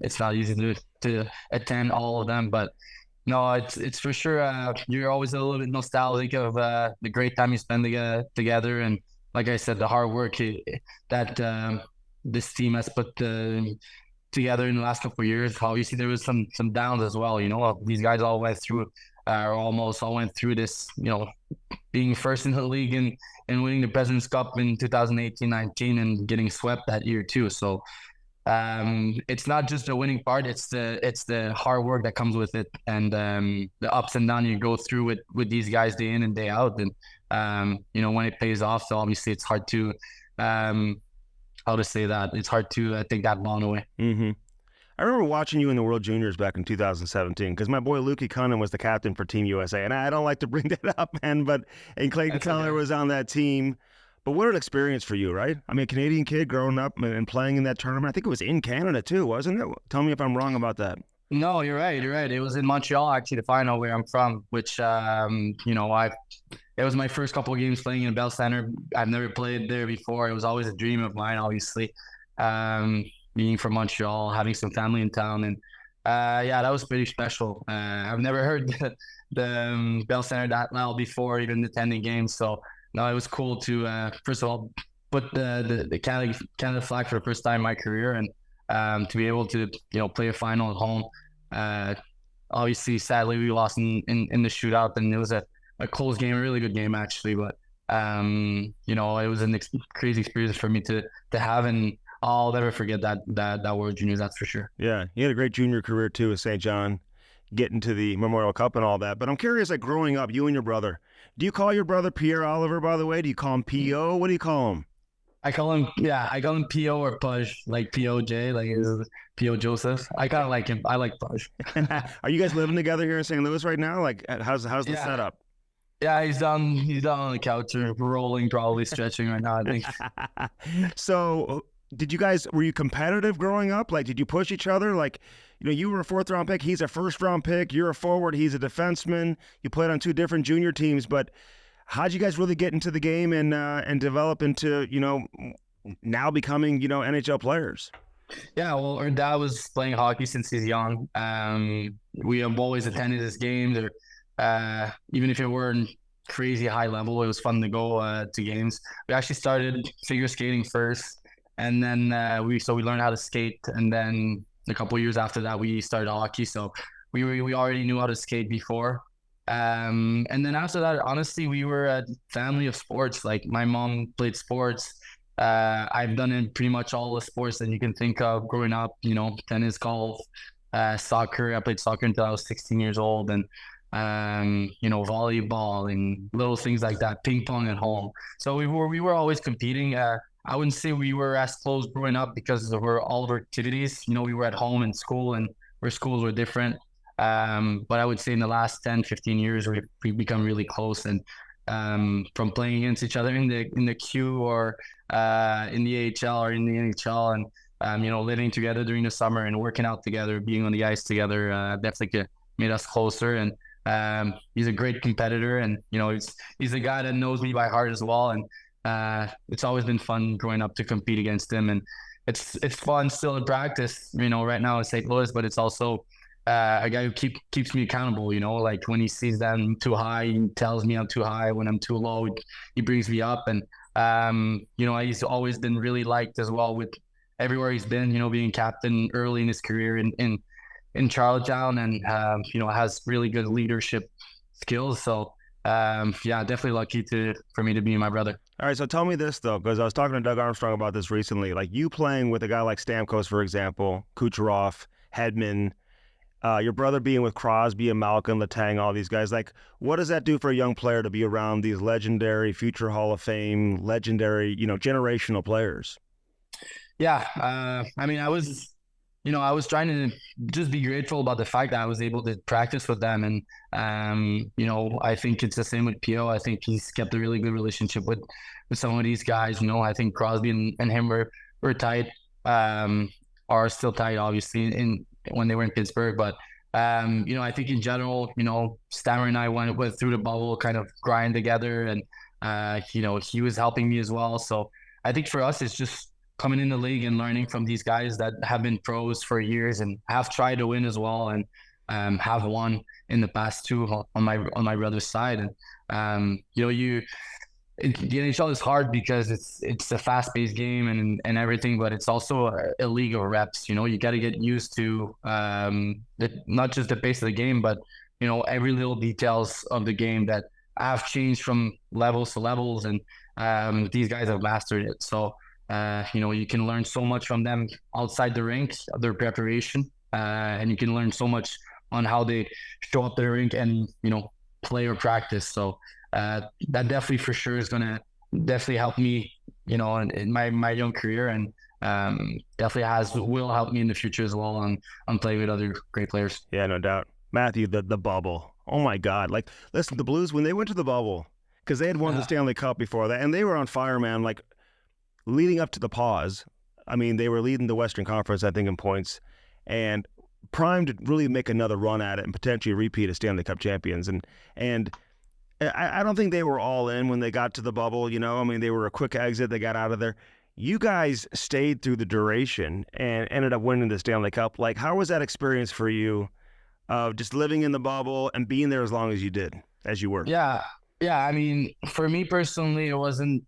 it's not easy to attend all of them, but no, it's for sure. You're always a little bit nostalgic of the great time you spend together, and like I said, the hard work that this team has put together in the last couple of years. Obviously, there was some downs as well. These guys all went through, or almost all went through this. Being first in the league and winning the President's Cup in 2018-19 and getting swept that year too. So. It's not just the winning part; it's the hard work that comes with it, and the ups and downs you go through with these guys day in and day out. And when it pays off, so obviously it's hard to how to say that. It's hard to take that bond away. Mm-hmm. I remember watching you in the World Juniors back in 2017 because my boy Lukey Cunningham was the captain for Team USA, and I don't like to bring that up, man, and Clayton Keller was on that team. But what an experience for you, right? I mean, a Canadian kid growing up and playing in that tournament. I think it was in Canada too, wasn't it? Tell me if I'm wrong about that. No, you're right. It was in Montreal, actually, the final where I'm from, which, it was my first couple of games playing in Bell Center. I've never played there before. It was always a dream of mine, obviously, being from Montreal, having some family in town. And, that was pretty special. I've never heard the Bell Center that loud before, even attending games. So, no, it was cool to first of all put the Canada flag for the first time in my career, and to be able to play a final at home. Obviously, sadly, we lost in the shootout, and it was a close game, a really good game actually. But it was a crazy experience for me to have, and I'll never forget that World Juniors. That's for sure. Yeah, you had a great junior career too with St. John, getting to the Memorial Cup and all that. But I'm curious, like growing up, you and your brother. Do you call your brother Pierre Oliver, by the way? Do you call him P.O.? What do you call him? I call him P.O. or Pudge, like P.O.J., like Mathieu Joseph. I kind of like him. I like Pudge. Are you guys living together here in St. Louis right now? Like, how's the setup? Yeah, he's down on the couch or rolling, probably stretching right now, I think. So, were you competitive growing up? Like, did you push each other? Like, you were a 4th-round pick. He's a 1st-round pick. You're a forward. He's a defenseman. You played on 2 different junior teams. But how'd you guys really get into the game and develop into, now becoming, NHL players? Yeah, well, our dad was playing hockey since he's young. We have always attended his games, or even if it weren't crazy high level, it was fun to go to games. We actually started figure skating first. And then we learned how to skate, and then a couple of years after that we started hockey. So we already knew how to skate before. And then after that, honestly, we were a family of sports. Like my mom played sports. I've done in pretty much all the sports that you can think of growing up, tennis, golf, soccer. I played soccer until I was 16 years old, and volleyball and little things like that, ping pong at home. So we were always competing. I wouldn't say we were as close growing up because of all of our activities. We were at home and school, and our schools were different. But I would say in the last 10, 15 years, we've become really close, and from playing against each other in the Q or in the AHL or in the NHL, and living together during the summer and working out together, being on the ice together, definitely made us closer. And he's a great competitor, and he's a guy that knows me by heart as well. And it's always been fun growing up to compete against him, and it's fun still in practice. Right now in St. Louis, but it's also a guy who keeps me accountable. Like when he sees that I'm too high, he tells me I'm too high. When I'm too low, he brings me up. And he's always been really liked as well with everywhere he's been. Being captain early in his career in Charlottetown, and has really good leadership skills. So definitely lucky for me to be my brother. All right, so tell me this though, because I was talking to Doug Armstrong about this recently. Like you playing with a guy like Stamkos, for example, Kucherov, Hedman. Your brother being with Crosby and Malkin, Letang, all these guys. Like, what does that do for a young player to be around these legendary, future Hall of Fame, legendary, generational players? Yeah, I mean, I was trying to just be grateful about the fact that I was able to practice with them, and I think it's the same with Pio. I think he's kept a really good relationship with some of these guys. I think Crosby and him were tight, are still tight, obviously, when they were in Pittsburgh. But I think in general, Stammer and I went through the bubble, kind of grind together, and he was helping me as well. So I think for us, it's just coming in the league and learning from these guys that have been pros for years and have tried to win as well, and have won in the past too on my brother's side. And the NHL is hard because it's a fast-paced game and everything, but it's also a league of reps. You got to get used to not just the pace of the game, but every little details of the game that have changed from levels to levels, and these guys have mastered it. So you can learn so much from them outside the rink, their preparation, and you can learn so much on how they show up to the rink and play or practice. So that definitely for sure is going to definitely help me, in my young career, and definitely will help me in the future as well on playing with other great players. Yeah, no doubt. Matthew, the bubble. Oh my God! Like, listen, the Blues, when they went to the bubble, because they had won the Stanley Cup before that, and they were on fire, man. Like leading up to the pause, I mean, they were leading the Western Conference, I think, in points, and primed to really make another run at it and potentially repeat as Stanley Cup champions. And I don't think they were all in when they got to the bubble, I mean, they were a quick exit. They got out of there. You guys stayed through the duration and ended up winning the Stanley Cup. Like, how was that experience for you of just living in the bubble and being there as long as you did, as you were? Yeah. I mean, for me personally, it wasn't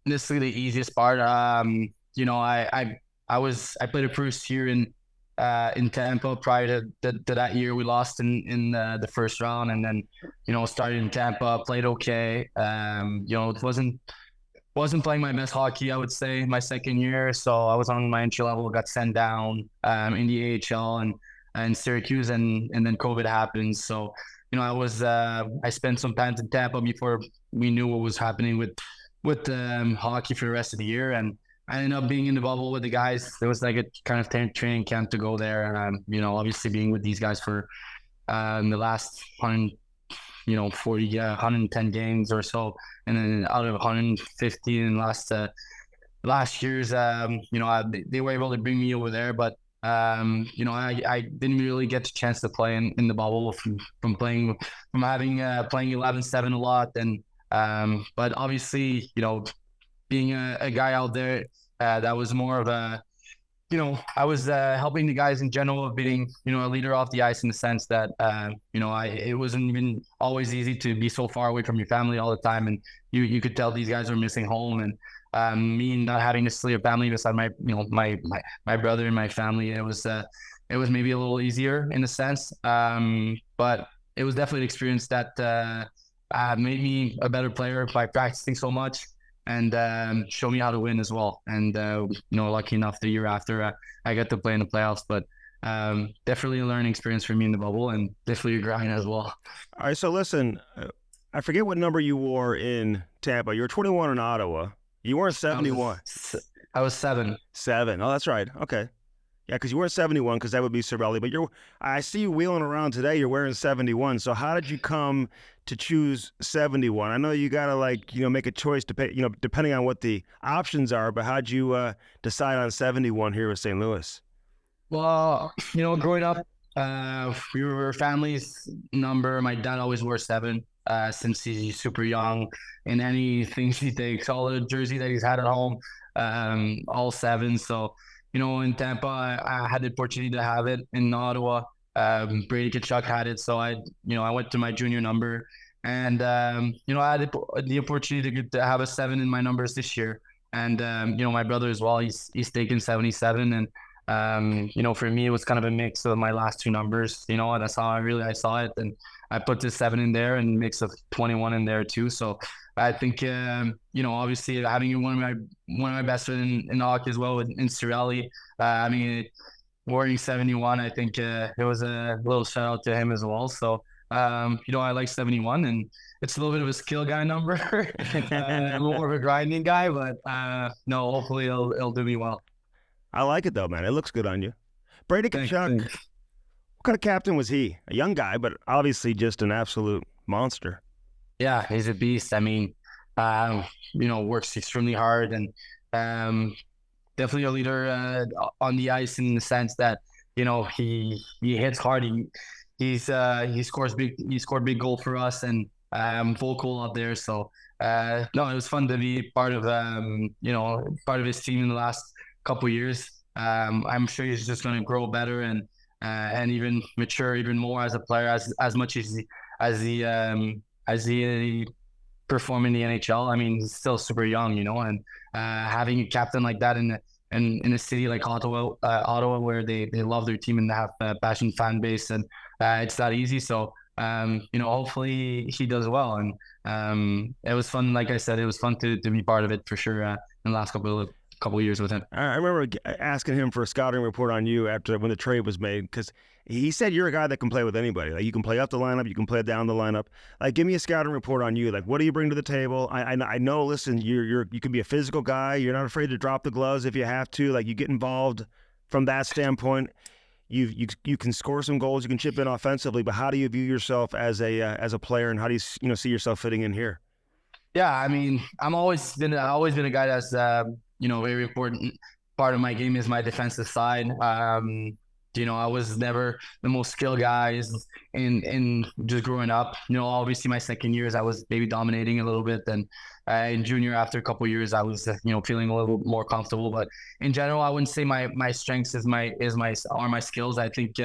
necessarily the easiest part. I played a first year in Tampa. Prior to that year, we lost in the first round, and then started in Tampa, played okay. It wasn't playing my best hockey, I would say, my second year. So I was on my entry level, got sent down in the AHL and Syracuse, and then COVID happened. So I spent some time in Tampa before we knew what was happening with hockey for the rest of the year, and I ended up being in the bubble with the guys. There was like a kind of training camp to go there, and obviously being with these guys for the last 110 games or so, and then out of 150 in last years, they were able to bring me over there, but I didn't really get the chance to play in the bubble from playing 11-7 a lot, and but obviously being a guy out there, that was more of a, I was helping the guys in general of being, a leader off the ice, in the sense that, it wasn't even always easy to be so far away from your family all the time. And you could tell these guys were missing home. And Me not having to sleep family beside my brother and my family, it was maybe a little easier in a sense. But it was definitely an experience that made me a better player by practicing so much and show me how to win as well. And lucky enough, the year after I got to play in the playoffs, but definitely a learning experience for me in the bubble and definitely a grind as well. All right, so listen, I forget what number you wore in Tampa. You were 21 in Ottawa. You weren't 71. I was 7. 7. Oh, that's right. Okay. Yeah, because you weren't 71, because that would be Cirelli. But I see you wheeling around today. You're wearing 71. So how did you come to choose 71? I know you got to make a choice depending on what the options are. But how'd you decide on 71 here with St. Louis? Well, growing up, we were family's number. My dad always wore 7 since he's super young. In anything he takes, all the jersey that he's had at home, all 7. So, in Tampa, I had the opportunity to have it. In Ottawa, Brady Tkachuk had it. So I went to my junior number, and I had the opportunity to have a 7 in my numbers this year. And my brother as well, he's taken 77, and for me, it was kind of a mix of my last 2 numbers, and that's how I saw it. And I put this 7 in there and mix of 21 in there too. So I think, obviously having one of my best friends in hockey as well in Cirelli, wearing 71, I think it was a little shout out to him as well. So, I like 71, and it's a little bit of a skill guy number. I'm more of a grinding guy, but no, hopefully it'll do me well. I like it though, man. It looks good on you. Brady Tkachuk, what kind of captain was he? A young guy, but obviously just an absolute monster. Yeah, he's a beast. Works extremely hard, and definitely a leader on the ice in the sense that he hits hard. He scored big goal for us, and vocal up there. So no, it was fun to be part of his team in the last couple years. I'm sure he's just going to grow better and even mature even more as a player, as much as he perform in the NHL. He's still super young, and having a captain like that in a city like Ottawa, where they love their team and they have a passionate fan base, and it's not easy. So hopefully he does well. And it was fun. Like I said, it was fun to be part of it for sure in the last couple of years with him. I remember asking him for a scouting report on you when the trade was made, because he said you're a guy that can play with anybody. Like, you can play up the lineup, you can play down the lineup. Like, give me a scouting report on you. Like, what do you bring to the table? I know. Listen, you can be a physical guy. You're not afraid to drop the gloves if you have to. Like, you get involved from that standpoint. You can score some goals. You can chip in offensively. But how do you view yourself as a player, and how do you see yourself fitting in here? Yeah, I've always been a guy that's very important part of my game is my defensive side. I was never the most skilled guys in just growing up. Obviously my second years I was maybe dominating a little bit, and in junior after a couple of years I was feeling a little more comfortable. But in general, I wouldn't say my strengths are my skills. I think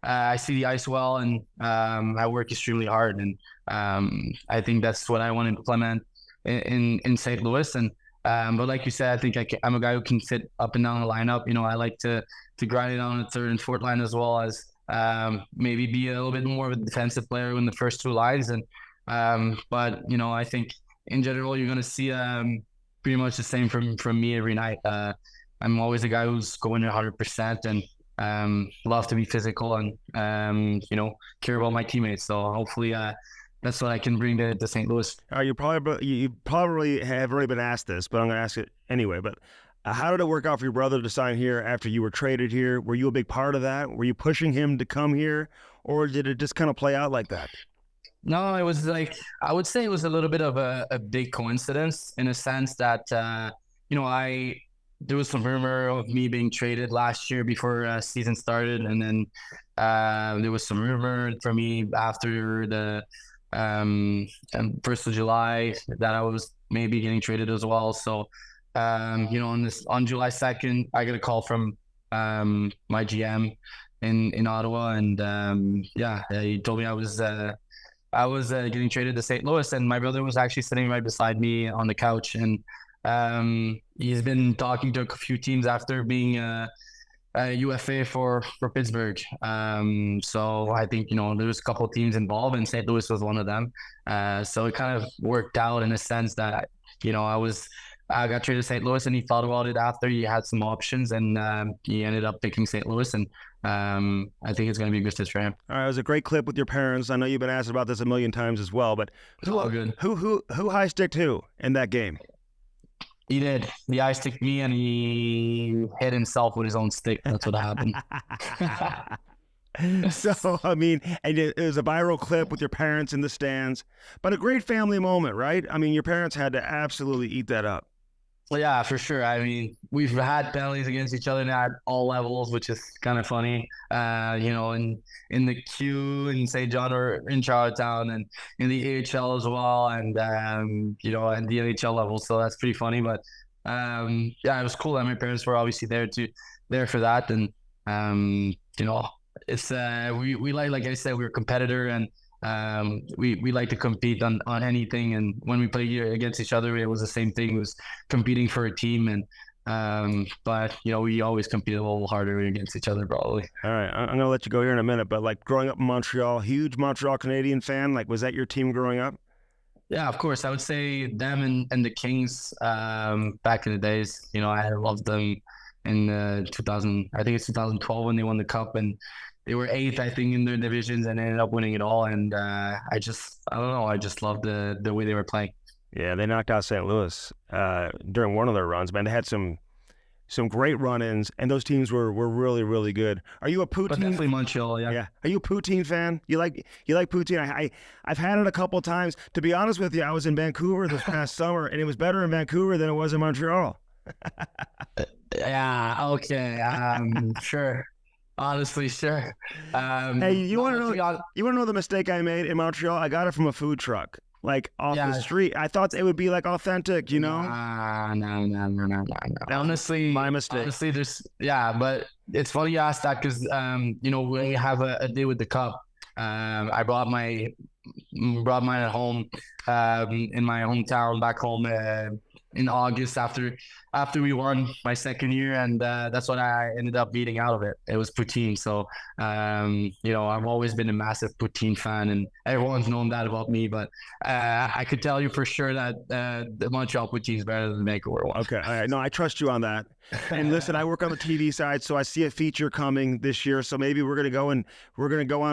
I see the ice well, and I work extremely hard, and I think that's what I want to implement in St. Louis. And but like you said, I think I'm a guy who can fit up and down the lineup. I like to grind it on the third and fourth line, as well as maybe be a little bit more of a defensive player in the first 2 lines. And but I think in general you're gonna see pretty much the same from me every night. I'm always a guy who's going 100% and love to be physical and care about my teammates. So hopefully that's what I can bring to St. Louis. You probably have already been asked this, but I'm going to ask it anyway. But how did it work out for your brother to sign here after you were traded here? Were you a big part of that? Were you pushing him to come here, or did it just kind of play out like that? No, it was I would say it was a little bit of a big coincidence, in a sense that there was some rumor of me being traded last year before season started, and then there was some rumor for me after the 1st of July that I was maybe getting traded as well. So on July 2nd, I got a call from my GM in Ottawa, and he told me I was getting traded to St. Louis, and my brother was actually sitting right beside me on the couch, and He's been talking to a few teams after being a UFA for Pittsburgh. So I think, there was a couple of teams involved, and St. Louis was one of them. So it kind of worked out in a sense that, I got traded to St. Louis, and he thought about it after he had some options, and he ended up picking St. Louis, and I think it's going to be a good fit for him. All right, it was a great clip with your parents. I know you've been asked about this a million times as well, but who high sticked who in that game? He did. The eye sticked me, and he hit himself with his own stick. That's what happened. So, I mean, and it was a viral clip with your parents in the stands, but a great family moment, right? I mean, your parents had to absolutely eat that up. Well, yeah, for sure. I mean, we've had penalties against each other at all levels, which is kind of funny. In the Q in St. John or in Charlottetown, and in the AHL as well, and at the NHL level. So that's pretty funny. But it was cool that my parents were obviously there for that, and it's we like I said, we're a competitor, and we like to compete on anything, and when we play against each other, it was the same thing. It was competing for a team, and but we always compete a little harder against each other, probably. All right, I'm gonna let you go here in a minute, but like growing up in Montreal, huge Montreal Canadian fan. Like, was that your team growing up? Yeah, of course. I would say them and the Kings back in the days. I loved them in 2000. I think it's 2012 when they won the cup, and they were 8th, I think, in their divisions, and ended up winning it all. And I don't know. I just loved the way they were playing. Yeah, they knocked out St. Louis during one of their runs, man. They had some great run-ins, and those teams were really, really good. Are you a poutine? But definitely Montreal, yeah. Yeah. Are you a poutine fan? You like poutine? I've had it a couple of times. To be honest with you, I was in Vancouver this past summer, and it was better in Vancouver than it was in Montreal. Yeah. Okay. Sure. Honestly, sure. Hey, you want to know the mistake I made in Montreal? I got it from a food truck, like off the street. I thought it would be like authentic, No. Honestly, my mistake. Honestly, but it's funny you asked that because we have a day with the cup. I brought mine at home in my hometown back home in August after we won my second year, and that's what I ended up eating out of it. It was poutine. So I've always been a massive poutine fan, and everyone's known that about me, but I could tell you for sure that the Montreal poutine is better than the Vancouver one. Okay, all right. No, I trust you on that. And listen, I work on the TV side, so I see a feature coming this year. So maybe we're gonna go on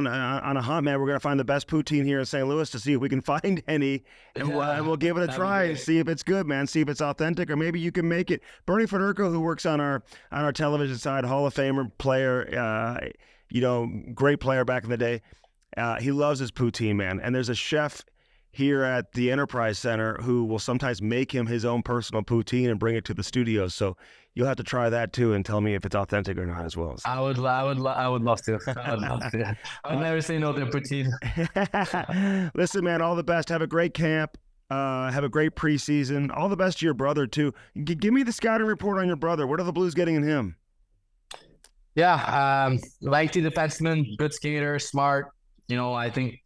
a hunt, man. We're gonna find the best poutine here in St. Louis to see if we can find any, and we'll give it a try and see if it's good, man. See if it's authentic, or maybe you can make it. Bernie Federico, who works on our television side, Hall of Famer player, great player back in the day. He loves his poutine, man. And there's a chef here at the Enterprise Center who will sometimes make him his own personal poutine and bring it to the studio. So you'll have to try that too and tell me if it's authentic or not as well. I would love to. I would love to. I'll never say no to poutine. Listen, man, all the best. Have a great camp. Have a great preseason. All the best to your brother too. Give me the scouting report on your brother. What are the Blues getting in him? Yeah, lengthy defenseman, good skater, smart. I think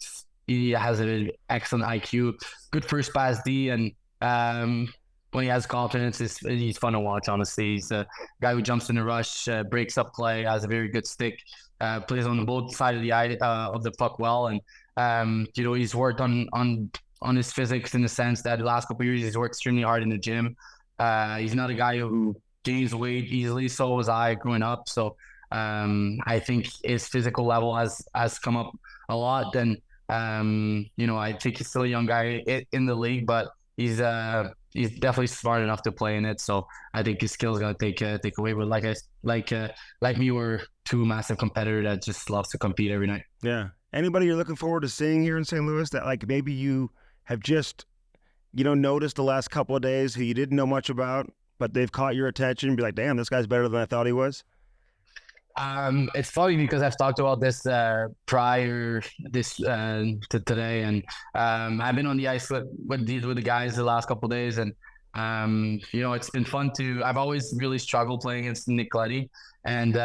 he has an excellent IQ, good first pass D, and when he has confidence, he's fun to watch. Honestly, he's a guy who jumps in the rush, breaks up play, has a very good stick, plays on both sides of the eye of the puck well, and he's worked on his physics in the sense that the last couple of years he's worked extremely hard in the gym. He's not a guy who gains weight easily. So was I growing up. So I think his physical level has come up a lot. And I think he's still a young guy in the league, but he's definitely smart enough to play in it. So I think his skills gonna take away. But like me, we're two massive competitors that just loves to compete every night. Yeah. Anybody you're looking forward to seeing here in St. Louis that like maybe you have just noticed the last couple of days who you didn't know much about, but they've caught your attention? Be like, damn, this guy's better than I thought he was. It's funny because I've talked about this prior to today, and I've been on the ice with the guys the last couple of days, and it's been fun to. I've always really struggled playing against Nick Leddy, and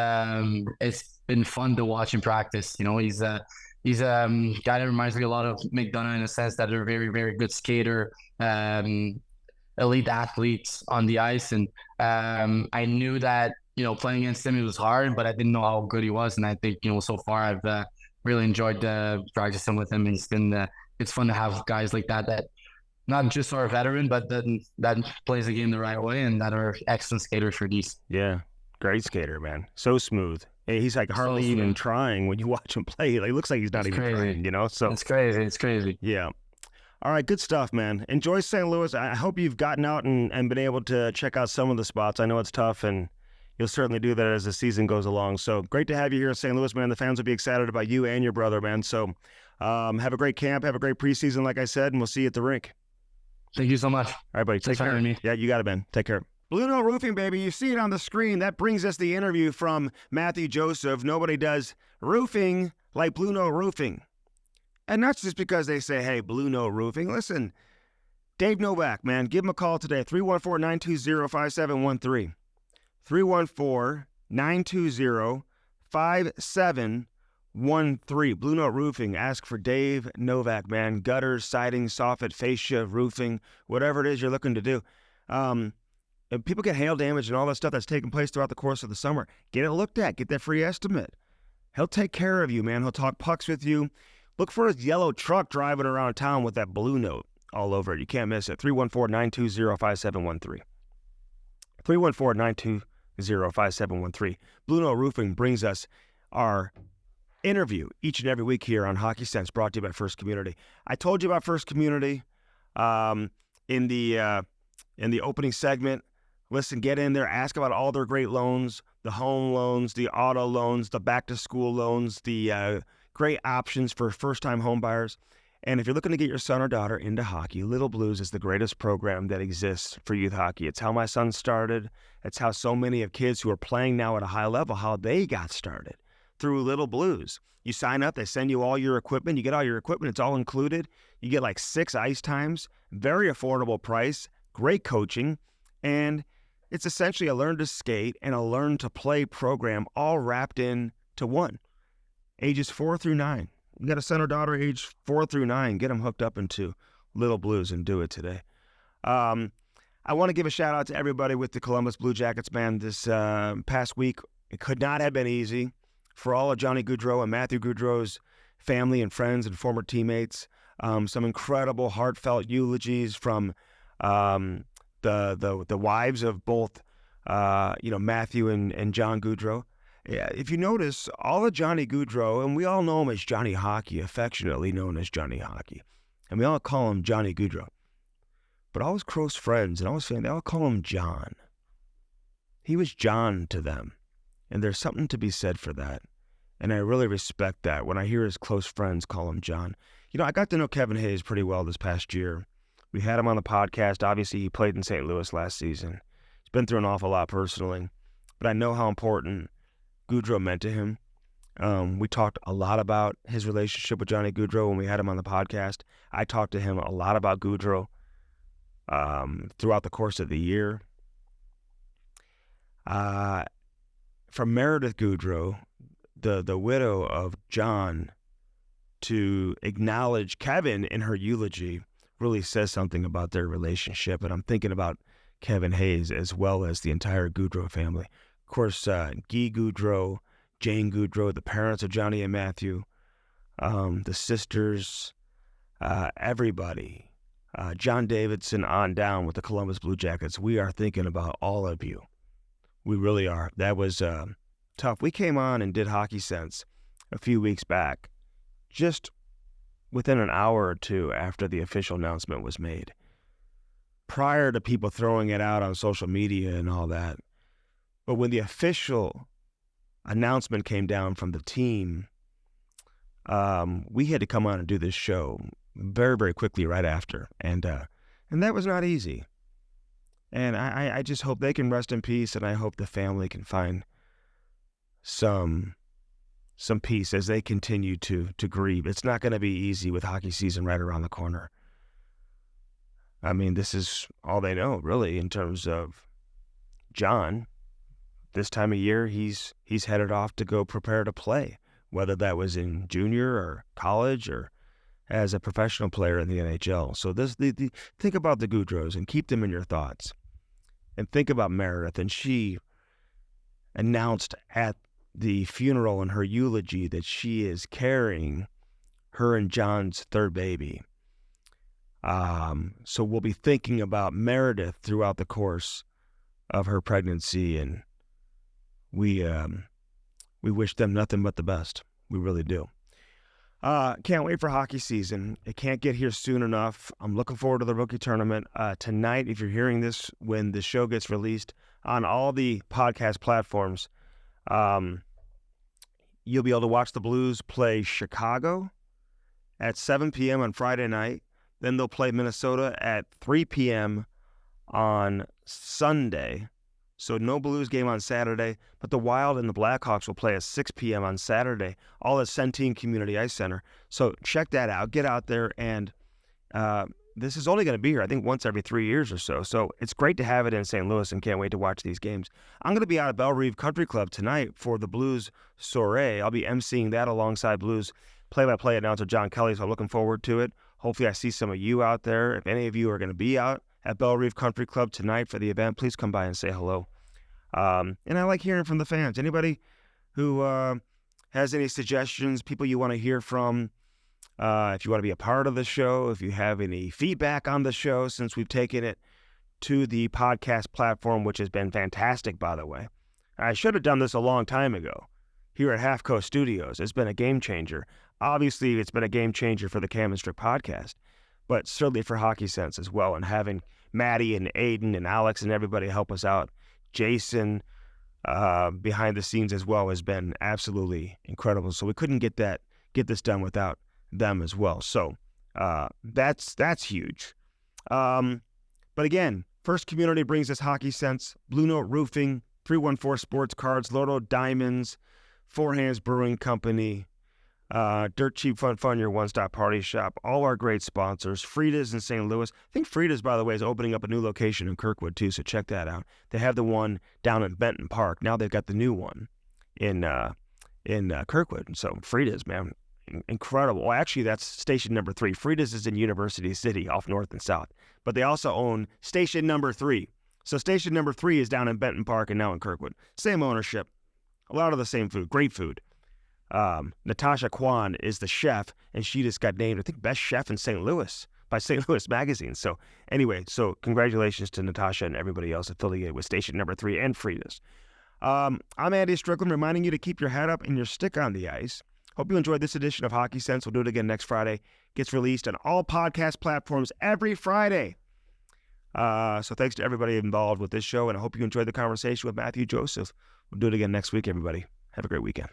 it's been fun to watch him practice. He's a guy that reminds me a lot of McDonough in a sense that they're a very, very good skater. elite athletes on the ice. And I knew that, playing against him, it was hard, but I didn't know how good he was. And I think, so far I've really enjoyed practicing with him. And it's fun to have guys like that not just are a veteran, but that plays the game the right way and that are excellent skaters for these. Yeah, great skater, man. So smooth. Hey, he's like hardly even trying when you watch him play. Like, it looks like he's not even trying, So it's crazy. It's crazy. Yeah. All right, good stuff, man. Enjoy St. Louis. I hope you've gotten out and been able to check out some of the spots. I know it's tough, and you'll certainly do that as the season goes along. So great to have you here in St. Louis, man. The fans will be excited about you and your brother, man. So have a great camp, have a great preseason, like I said, and we'll see you at the rink. Thank you so much. All right, buddy. Take care. Me. Yeah, you got it, man. Take care. Blue Note Roofing, baby. You see it on the screen. That brings us the interview from Mathieu Joseph. Nobody does roofing like Blue Note Roofing. And not just because they say, hey, Blue Note Roofing. Listen, Dave Novak, man, give him a call today, 314-920-5713. 314-920-5713. Blue Note Roofing. Ask for Dave Novak, man. Gutters, siding, soffit, fascia, roofing, whatever it is you're looking to do. And people get hail damage and all that stuff that's taking place throughout the course of the summer. Get it looked at. Get that free estimate. He'll take care of you, man. He'll talk pucks with you. Look for his yellow truck driving around town with that Blue Note all over it. You can't miss it. 314-920-5713. 314-920-5713. Blue Note Roofing brings us our interview each and every week here on Hockey Sense, brought to you by First Community. I told you about First Community in the opening segment. Listen, get in there, ask about all their great loans, the home loans, the auto loans, the back-to-school loans, the great options for first-time home buyers. And if you're looking to get your son or daughter into hockey, Little Blues is the greatest program that exists for youth hockey. It's how my son started. It's how so many of kids who are playing now at a high level, how they got started, through Little Blues. You sign up, they send you all your equipment. You get all your equipment, it's all included. You get like 6 ice times, very affordable price, great coaching, and it's essentially a learn to skate and a learn to play program all wrapped into one. Ages 4 through 9. You got a son or daughter age 4 through 9, get them hooked up into Little Blues and do it today. I want to give a shout out to everybody with the Columbus Blue Jackets, man. This past week, it could not have been easy for all of Johnny Gaudreau and Matthew Gaudreau's family and friends and former teammates. Some incredible heartfelt eulogies from the wives of both Matthew and John Gaudreau. Yeah, if you notice, all of Johnny Gaudreau, and we all know him as Johnny Hockey, affectionately known as Johnny Hockey, and we all call him Johnny Gaudreau. But all his close friends and all his family, they all call him John. He was John to them, and there's something to be said for that. And I really respect that when I hear his close friends call him John. I got to know Kevin Hayes pretty well this past year. We had him on the podcast. Obviously, he played in St. Louis last season. He's been through an awful lot personally, but I know how important Gaudreau meant to him. We talked a lot about his relationship with Johnny Gaudreau when we had him on the podcast. I talked to him a lot about Gaudreau throughout the course of the year. From Meredith Gaudreau, the widow of John, to acknowledge Kevin in her eulogy really says something about their relationship. And I'm thinking about Kevin Hayes as well as the entire Gaudreau family. Of course, Guy Gaudreau, Jane Gaudreau, the parents of Johnny and Matthew, the sisters, everybody, John Davidson on down with the Columbus Blue Jackets. We are thinking about all of you. We really are. That was tough. We came on and did Hockey Sense a few weeks back, just within an hour or two after the official announcement was made, prior to people throwing it out on social media and all that. But when the official announcement came down from the team, we had to come on and do this show very, very quickly right after. And that was not easy. And I just hope they can rest in peace, and I hope the family can find some peace as they continue to grieve. It's not going to be easy with hockey season right around the corner. I mean, this is all they know, really, in terms of John. This time of year, he's headed off to go prepare to play, whether that was in junior or college or as a professional player in the NHL. So think about the Goudreaus and keep them in your thoughts. And think about Meredith. And she announced at the funeral in her eulogy that she is carrying her and John's third baby. So we'll be thinking about Meredith throughout the course of her pregnancy, and we wish them nothing but the best. We really do. Can't wait for hockey season. It can't get here soon enough. I'm looking forward to the rookie tournament. Tonight, if you're hearing this when the show gets released on all the podcast platforms, you'll be able to watch the Blues play Chicago at 7 p.m. on Friday night. Then they'll play Minnesota at 3 p.m. on Sunday. So no Blues game on Saturday, but the Wild and the Blackhawks will play at 6 p.m. on Saturday, all at Centene Community Ice Center. So check that out. Get out there, and this is only going to be here, I think, once every 3 years or so. So it's great to have it in St. Louis, and can't wait to watch these games. I'm going to be out at Belle Rive Country Club tonight for the Blues Soiree. I'll be emceeing that alongside Blues play-by-play announcer John Kelly, so I'm looking forward to it. Hopefully I see some of you out there. If any of you are going to be out at Belle Rive Country Club tonight for the event, please come by and say hello. And I like hearing from the fans. Anybody who has any suggestions, people you want to hear from, if you want to be a part of the show, if you have any feedback on the show, since we've taken it to the podcast platform, which has been fantastic, by the way. I should have done this a long time ago here at Half Coast Studios. It's been a game changer. Obviously, it's been a game changer for the Cam and Strick podcast, but certainly for Hockey Sense as well. And having Maddie and Aiden and Alex and everybody help us out, Jason behind the scenes as well, has been absolutely incredible. So we couldn't get this done without them as well. So that's huge. But again, First Community brings us Hockey Sense, Blue Note Roofing, 314 Sports Cards, Lordo Diamonds, Four Hands Brewing Company, Dirt Cheap Fun, your one-stop party shop, all our great sponsors, Frida's in St. Louis. I think Frida's, by the way, is opening up a new location in Kirkwood, too, so check that out. They have the one down in Benton Park. Now they've got the new one in Kirkwood. So Frida's, man, incredible. Well, actually, that's station number 3. Frida's is in University City off North and South, but they also own station number 3. So station number 3 is down in Benton Park and now in Kirkwood. Same ownership, a lot of the same food, great food. Natasha Kwan is the chef, and she just got named, I think, best chef in St. Louis by St. Louis Magazine. So anyway, so congratulations to Natasha and everybody else affiliated with station number 3 and Frida's. I'm Andy Strickland, reminding you to keep your head up and your stick on the ice. Hope you enjoyed this edition of Hockey Sense. We'll do it again next Friday. Gets released on all podcast platforms every Friday. So thanks to everybody involved with this show, and I hope you enjoyed the conversation with Mathieu Joseph. We'll do it again next week, everybody. Have a great weekend.